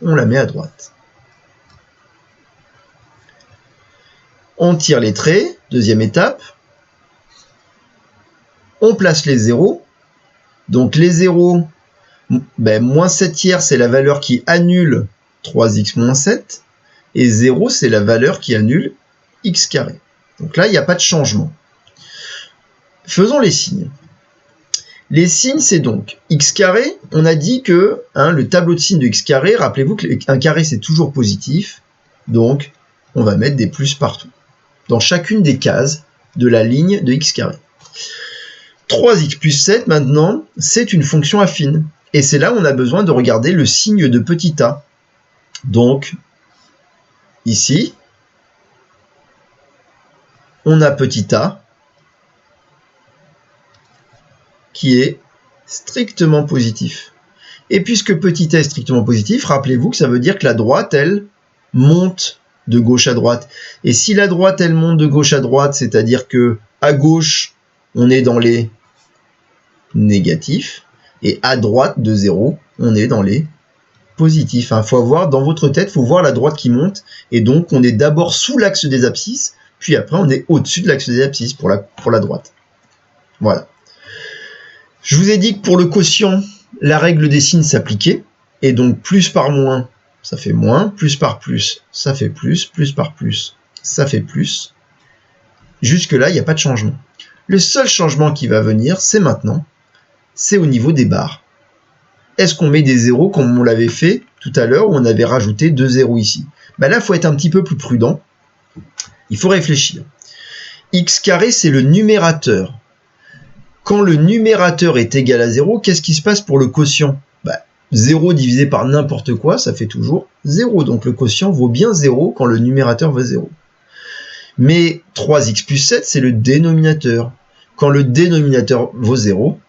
on la met à droite. On tire les traits, deuxième étape. On place les zéros. Donc, les zéros, moins 7/3, c'est la valeur qui annule 3x moins 7. Et 0, c'est la valeur qui annule x carré. Donc là, il n'y a pas de changement. Faisons les signes. Les signes, c'est donc x carré. On a dit que le tableau de signes de x carré, rappelez-vous qu'un carré, c'est toujours positif. Donc, on va mettre des plus partout, dans chacune des cases de la ligne de x carré. 3x plus 7, maintenant, c'est une fonction affine. Et c'est là où on a besoin de regarder le signe de petit a. Donc, ici, on a petit a, qui est strictement positif. Et puisque petit a est strictement positif, rappelez-vous que ça veut dire que la droite, elle, monte de gauche à droite. Et si la droite, elle monte de gauche à droite, c'est-à-dire que à gauche, on est dans les négatifs, et à droite de 0, on est dans les positifs. Faut avoir, dans votre tête, il faut voir la droite qui monte, et donc on est d'abord sous l'axe des abscisses, puis après on est au-dessus de l'axe des abscisses pour la droite. Voilà. Je vous ai dit que pour le quotient, la règle des signes s'appliquait, et donc plus par moins, ça fait moins, plus par plus, ça fait plus par plus, ça fait plus. Jusque-là, il n'y a pas de changement. Le seul changement qui va venir, c'est maintenant, c'est au niveau des barres. Est-ce qu'on met des zéros comme on l'avait fait tout à l'heure, où on avait rajouté 2 zéros ici ? Là, il faut être un petit peu plus prudent, il faut réfléchir. X carré, c'est le numérateur. Quand le numérateur est égal à 0, qu'est-ce qui se passe pour le quotient ? 0 divisé par n'importe quoi, ça fait toujours 0. Donc le quotient vaut bien 0 quand le numérateur vaut 0. Mais 3x plus 7, c'est le dénominateur. Quand le dénominateur vaut 0,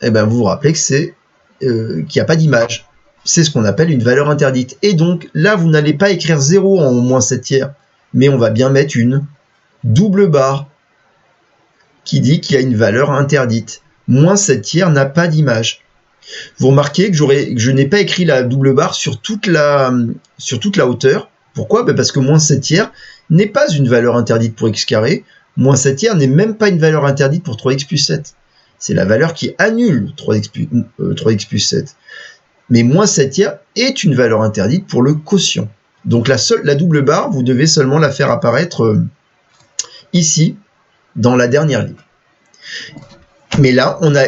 vous vous rappelez que qu'il n'y a pas d'image. c'est ce qu'on appelle une valeur interdite. Et donc, là, vous n'allez pas écrire 0 en moins 7 tiers, mais on va bien mettre une double barre qui dit qu'il y a une valeur interdite. Moins 7 tiers n'a pas d'image. Vous remarquez que je n'ai pas écrit la double barre sur toute la hauteur. Pourquoi? Parce que moins 7 tiers n'est pas une valeur interdite pour x carré. Moins 7 tiers n'est même pas une valeur interdite pour 3x plus 7. C'est la valeur qui annule 3x plus 7. Mais moins 7 tiers est une valeur interdite pour le quotient. Donc la double barre, vous devez seulement la faire apparaître ici, dans la dernière ligne. Mais là, on a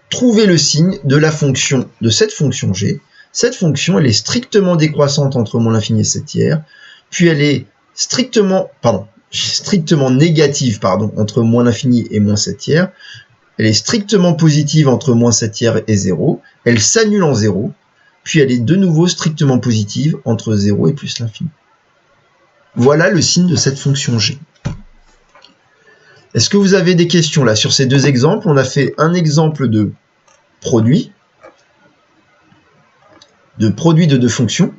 trouvé le signe de cette fonction g. Cette fonction, elle est strictement décroissante entre moins l'infini et 7 tiers, puis elle est strictement négative entre moins l'infini et moins 7 tiers, elle est strictement positive entre moins 7 tiers et 0, elle s'annule en 0, puis elle est de nouveau strictement positive entre 0 et plus l'infini. Voilà le signe de cette fonction g. Est-ce que vous avez des questions là sur ces deux exemples? On a fait un exemple de produit de deux fonctions,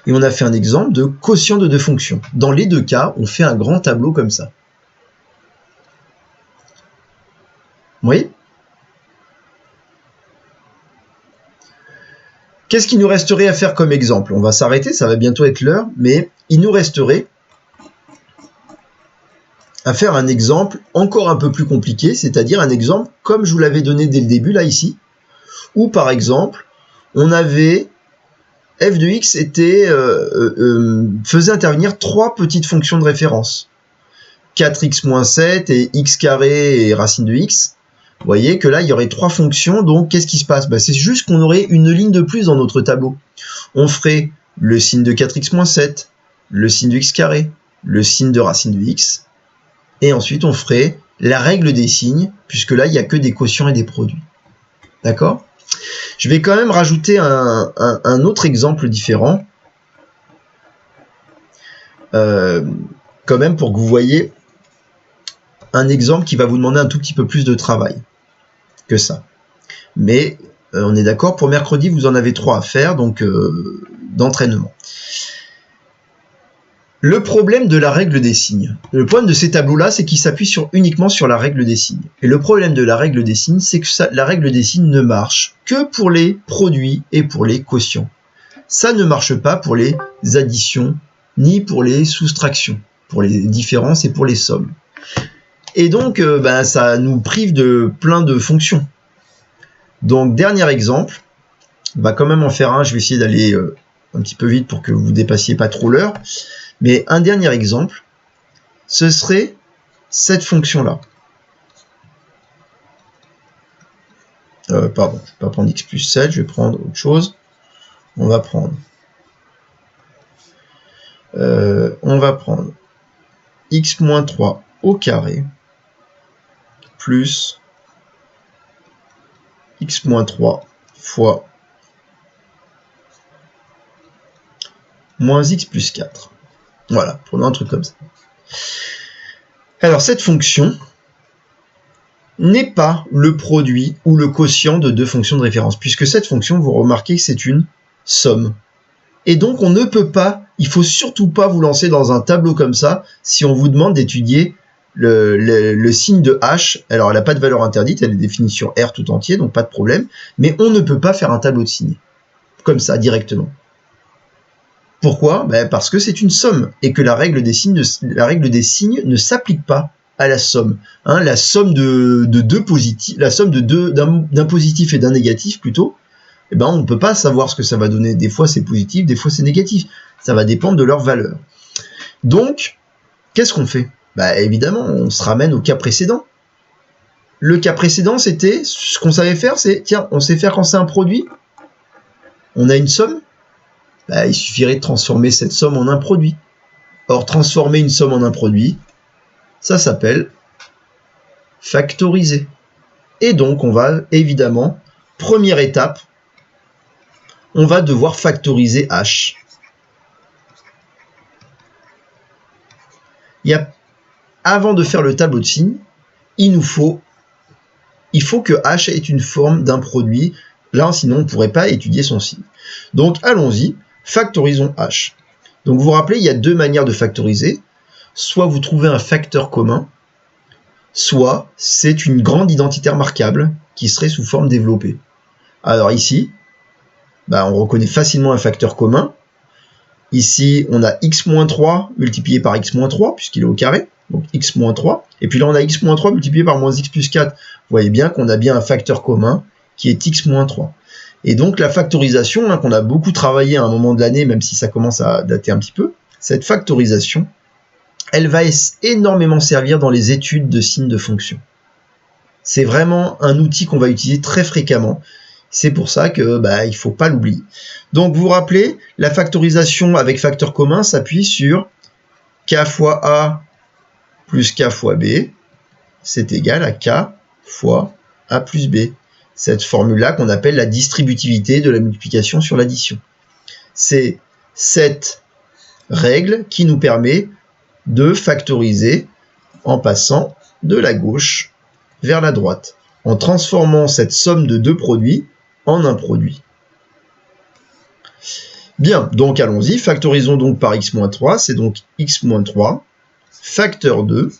et on a fait un exemple de quotient de deux fonctions. Dans les deux cas, on fait un grand tableau comme ça. Vous voyez? Qu'est-ce qu'il nous resterait à faire comme exemple? On va s'arrêter, ça va bientôt être l'heure, mais il nous resterait à faire un exemple encore un peu plus compliqué, c'est-à-dire un exemple comme je vous l'avais donné dès le début, là, ici, où par exemple, on avait f de x faisait intervenir trois petites fonctions de référence. 4x moins 7 et x carré et racine de x. Vous voyez que là, il y aurait trois fonctions, donc qu'est-ce qui se passe? C'est juste qu'on aurait une ligne de plus dans notre tableau. On ferait le signe de 4x moins 7, le signe de x carré, le signe de racine de x, et ensuite on ferait la règle des signes, puisque là, il n'y a que des quotients et des produits. D'accord? Je vais quand même rajouter un autre exemple différent, quand même pour que vous voyez un exemple qui va vous demander un tout petit peu plus de travail que ça. Mais on est d'accord, pour mercredi, vous en avez 3 à faire, donc d'entraînement. Le problème de la règle des signes. Le problème de ces tableaux-là, c'est qu'ils s'appuient uniquement sur la règle des signes. Et le problème de la règle des signes, c'est que la règle des signes ne marche que pour les produits et pour les quotients. Ça ne marche pas pour les additions, ni pour les soustractions, pour les différences et pour les sommes. Et donc, ça nous prive de plein de fonctions. Donc, dernier exemple, on va quand même en faire un, je vais essayer d'aller un petit peu vite pour que vous dépassiez pas trop l'heure. Mais un dernier exemple, ce serait cette fonction-là. Pardon, je ne vais pas prendre x plus 7, je vais prendre autre chose. On va prendre x moins 3 au carré plus x moins 3 fois moins x plus 4. Voilà, prenons un truc comme ça. Alors, cette fonction n'est pas le produit ou le quotient de deux fonctions de référence, puisque cette fonction, vous remarquez que c'est une somme. Et donc, on ne peut pas, il faut surtout pas vous lancer dans un tableau comme ça si on vous demande d'étudier le signe de h. Alors, elle n'a pas de valeur interdite, elle est définie sur R tout entier, donc pas de problème, mais on ne peut pas faire un tableau de signes, comme ça, directement. Pourquoi? Parce que c'est une somme et que la règle des signes ne s'applique pas à la somme. La somme de deux positifs, la somme d'un positif et d'un négatif plutôt, on ne peut pas savoir ce que ça va donner. Des fois c'est positif, des fois c'est négatif. Ça va dépendre de leur valeur. Donc, qu'est-ce qu'on fait? Évidemment, on se ramène au cas précédent. Le cas précédent, c'était ce qu'on savait faire, c'est tiens, on sait faire quand c'est un produit. On a une somme. Il suffirait de transformer cette somme en un produit. Or, transformer une somme en un produit, ça s'appelle factoriser. Et donc, on va évidemment, première étape, on va devoir factoriser h. Avant de faire le tableau de signes, il faut que h ait une forme d'un produit. Là, sinon, on ne pourrait pas étudier son signe. Donc allons-y, factorisons h. Donc vous vous rappelez, il y a deux manières de factoriser. Soit vous trouvez un facteur commun, soit c'est une grande identité remarquable qui serait sous forme développée. Alors ici, on reconnaît facilement un facteur commun. Ici, on a x-3 multiplié par x-3, puisqu'il est au carré, donc x-3. Et puis là, on a x-3 multiplié par moins x plus 4. Vous voyez bien qu'on a bien un facteur commun qui est x-3. Et donc, la factorisation, qu'on a beaucoup travaillé à un moment de l'année, même si ça commence à dater un petit peu, cette factorisation, elle va énormément servir dans les études de signes de fonction. C'est vraiment un outil qu'on va utiliser très fréquemment. C'est pour ça que il faut pas l'oublier. Donc vous vous rappelez, la factorisation avec facteur commun s'appuie sur k fois a plus k fois b, c'est égal à k fois a plus b. Cette formule-là qu'on appelle la distributivité de la multiplication sur l'addition. C'est cette règle qui nous permet de factoriser en passant de la gauche vers la droite, en transformant cette somme de deux produits en un produit. Bien, donc allons-y, factorisons donc par x-3, c'est donc x-3, facteur 2,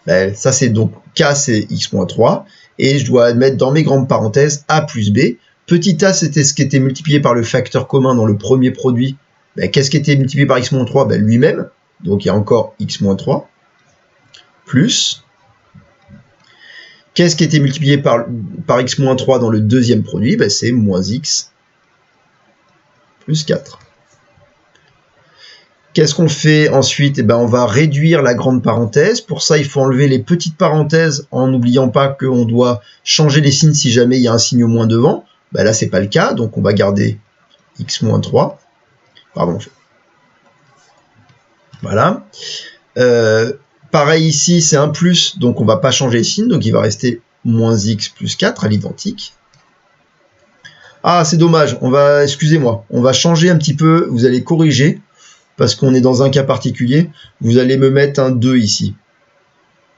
ça c'est donc k c'est x-3, et je dois mettre dans mes grandes parenthèses a plus b. Petit a c'était ce qui était multiplié par le facteur commun dans le premier produit. Qu'est-ce qui était multiplié par x-3 lui-même, donc il y a encore x-3, plus, qu'est-ce qui était multiplié par x-3 dans le deuxième produit, c'est moins x plus 4. Qu'est-ce qu'on fait ensuite? On va réduire la grande parenthèse. Pour ça, il faut enlever les petites parenthèses en n'oubliant pas qu'on doit changer les signes si jamais il y a un signe au moins devant. Là, c'est pas le cas, donc on va garder x-3. Pardon. Voilà. Pareil ici, c'est un plus, donc on va pas changer les signes, donc il va rester moins x plus 4 à l'identique. Ah, c'est dommage, excusez-moi, on va changer un petit peu, vous allez corriger, parce qu'on est dans un cas particulier, vous allez me mettre un 2 ici.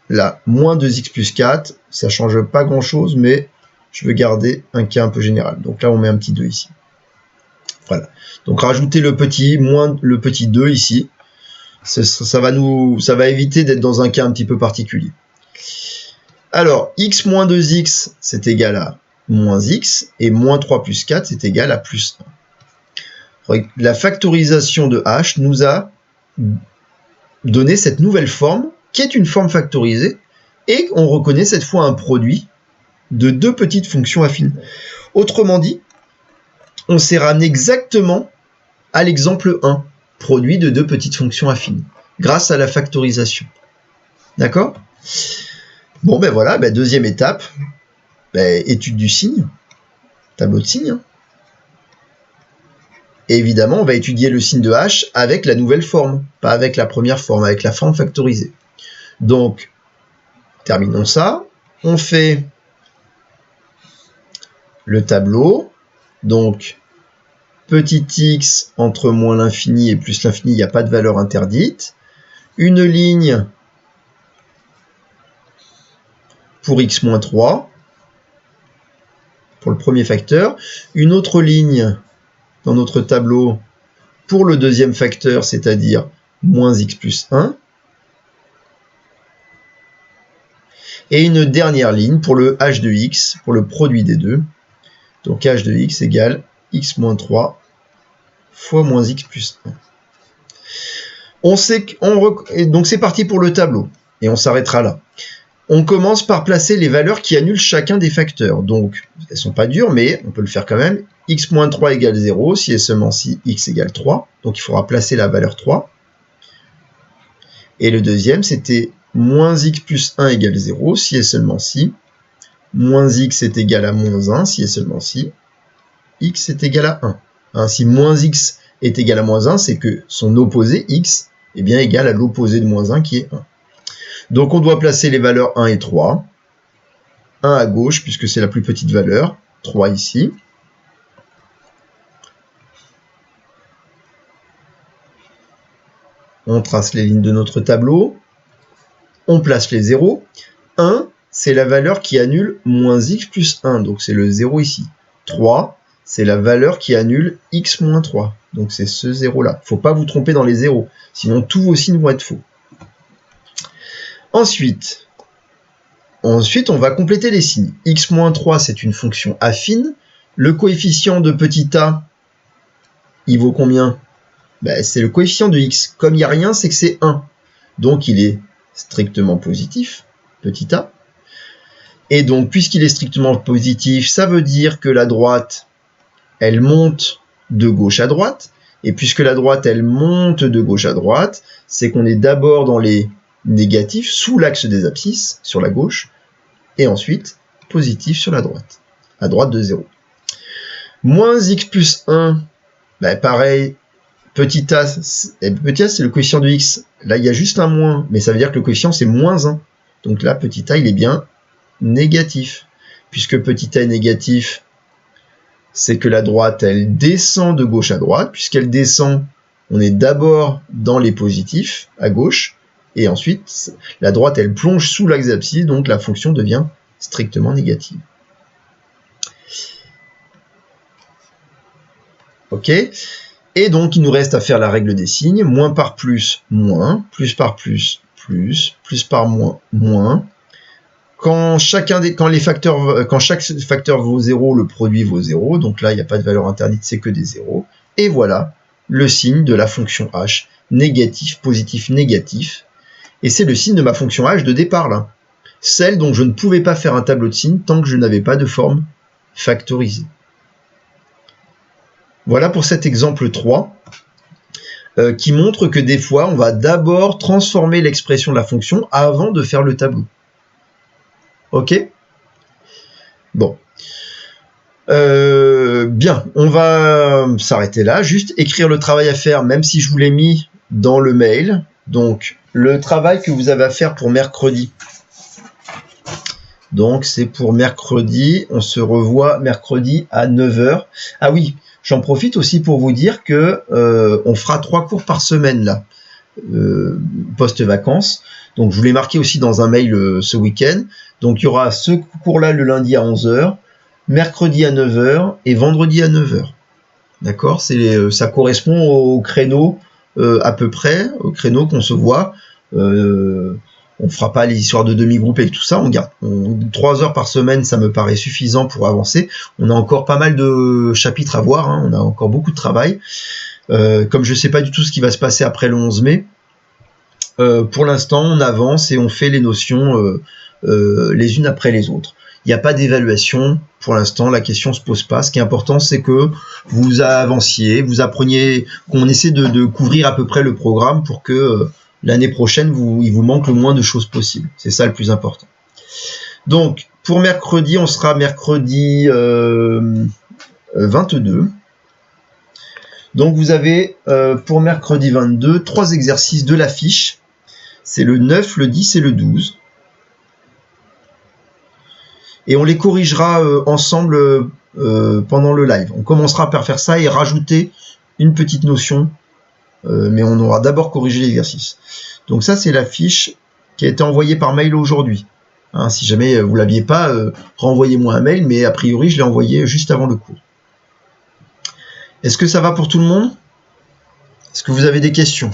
Là, moins 2x plus 4, ça change pas grand-chose, mais je veux garder un cas un peu général. Donc là, on met un petit 2 ici. Voilà. Donc rajoutez le petit 2 ici. Ça va éviter d'être dans un cas un petit peu particulier. Alors, x moins 2x, c'est égal à moins x, et moins 3 plus 4, c'est égal à plus 1. La factorisation de h nous a donné cette nouvelle forme, qui est une forme factorisée, et on reconnaît cette fois un produit de deux petites fonctions affines. Autrement dit, on s'est ramené exactement à l'exemple 1, produit de deux petites fonctions affines, grâce à la factorisation. D'accord? Bon, voilà, deuxième étape, étude du signe, tableau de signes. Et évidemment, on va étudier le signe de h avec la nouvelle forme, pas avec la première forme, avec la forme factorisée. Donc, terminons ça. On fait le tableau. Donc, petit x entre moins l'infini et plus l'infini, il n'y a pas de valeur interdite. Une ligne pour x moins 3, pour le premier facteur. Une autre ligne dans notre tableau pour le deuxième facteur, c'est-à-dire moins x plus 1. Et une dernière ligne pour le h de x, pour le produit des deux. Donc h de x égale x moins 3 fois moins x plus 1. Donc c'est parti pour le tableau, et on s'arrêtera là. On commence par placer les valeurs qui annulent chacun des facteurs. Donc, elles sont pas dures, mais on peut le faire quand même. X moins 3 égale 0, si et seulement si x égale 3. Donc, il faudra placer la valeur 3. Et le deuxième, c'était moins x plus 1 égale 0, si et seulement si moins x est égal à moins 1, si et seulement si x est égal à 1. Si moins x est égal à moins 1, c'est que son opposé, x, est bien égal à l'opposé de moins 1, qui est 1. Donc on doit placer les valeurs 1 et 3. 1 à gauche, puisque c'est la plus petite valeur. 3 ici. On trace les lignes de notre tableau. On place les 0. 1, c'est la valeur qui annule moins x plus 1. Donc c'est le 0 ici. 3, c'est la valeur qui annule x moins 3. Donc c'est ce 0-là. Il ne faut pas vous tromper dans les zéros, sinon tous vos signes vont être faux. Ensuite, on va compléter les signes. X moins 3, c'est une fonction affine. Le coefficient de petit a, il vaut combien? Ben, c'est le coefficient de x. Comme il n'y a rien, c'est que c'est 1. Donc il est strictement positif, petit a. Et donc, puisqu'il est strictement positif, ça veut dire que la droite, elle monte de gauche à droite. Et puisque la droite, elle monte de gauche à droite, c'est qu'on est d'abord dans les négatifs, sous l'axe des abscisses, sur la gauche, et ensuite positif sur la droite, à droite de 0. Moins x plus 1, ben pareil, petit a, c'est le coefficient de x. Là, il y a juste un moins, mais ça veut dire que le coefficient, c'est moins 1. Donc là, petit a, il est bien négatif. Puisque petit a est négatif, c'est que la droite, elle descend de gauche à droite. Puisqu'elle descend, on est d'abord dans les positifs, à gauche, et ensuite, la droite, elle plonge sous l'axe des abscisses, donc la fonction devient strictement négative. Ok? Et donc, il nous reste à faire la règle des signes. Moins par plus, moins. Plus par plus, plus. Plus par moins, moins. Quand chaque facteur vaut 0, le produit vaut 0. Donc là, il n'y a pas de valeur interdite, c'est que des 0. Et voilà le signe de la fonction h. Négatif, positif, négatif. Et c'est le signe de ma fonction h de départ, là. Celle dont je ne pouvais pas faire un tableau de signes tant que je n'avais pas de forme factorisée. Voilà pour cet exemple 3, qui montre que des fois, on va d'abord transformer l'expression de la fonction avant de faire le tableau. Ok? Bon. Bien, on va s'arrêter là, juste écrire le travail à faire, même si je vous l'ai mis dans le mail. Donc, le travail que vous avez à faire pour mercredi. Donc, c'est pour mercredi, on se revoit mercredi à 9h. Ah oui, j'en profite aussi pour vous dire que on fera 3 cours par semaine, là, post-vacances. Donc, je vous l'ai marqué aussi dans un mail ce week-end. Donc, il y aura ce cours-là le lundi à 11h, mercredi à 9h et vendredi à 9h. D'accord? Ça correspond au créneau à peu près, au créneau qu'on se voit. On fera pas les histoires de demi-groupe et tout ça, on garde 3 heures par semaine, ça me paraît suffisant pour avancer. On a encore pas mal de chapitres à voir, hein, on a encore beaucoup de travail. Comme je sais pas du tout ce qui va se passer après le 11 mai, pour l'instant on avance et on fait les notions les unes après les autres. Il n'y a pas d'évaluation, pour l'instant la question se pose pas. Ce qui est important, c'est que vous avanciez, vous appreniez, qu'on essaie de couvrir à peu près le programme pour que l'année prochaine, il vous manque le moins de choses possible. C'est ça le plus important. Donc, pour mercredi, on sera mercredi 22. Donc, vous avez pour mercredi 22, 3 exercices de la fiche. C'est le 9, le 10 et le 12. Et on les corrigera ensemble pendant le live. On commencera par faire ça et rajouter une petite notion, mais on aura d'abord corrigé l'exercice. Donc ça, c'est la fiche qui a été envoyée par mail aujourd'hui. Hein, si jamais vous ne l'aviez pas, renvoyez-moi un mail, mais a priori, je l'ai envoyé juste avant le cours. Est-ce que ça va pour tout le monde? Est-ce que vous avez des questions?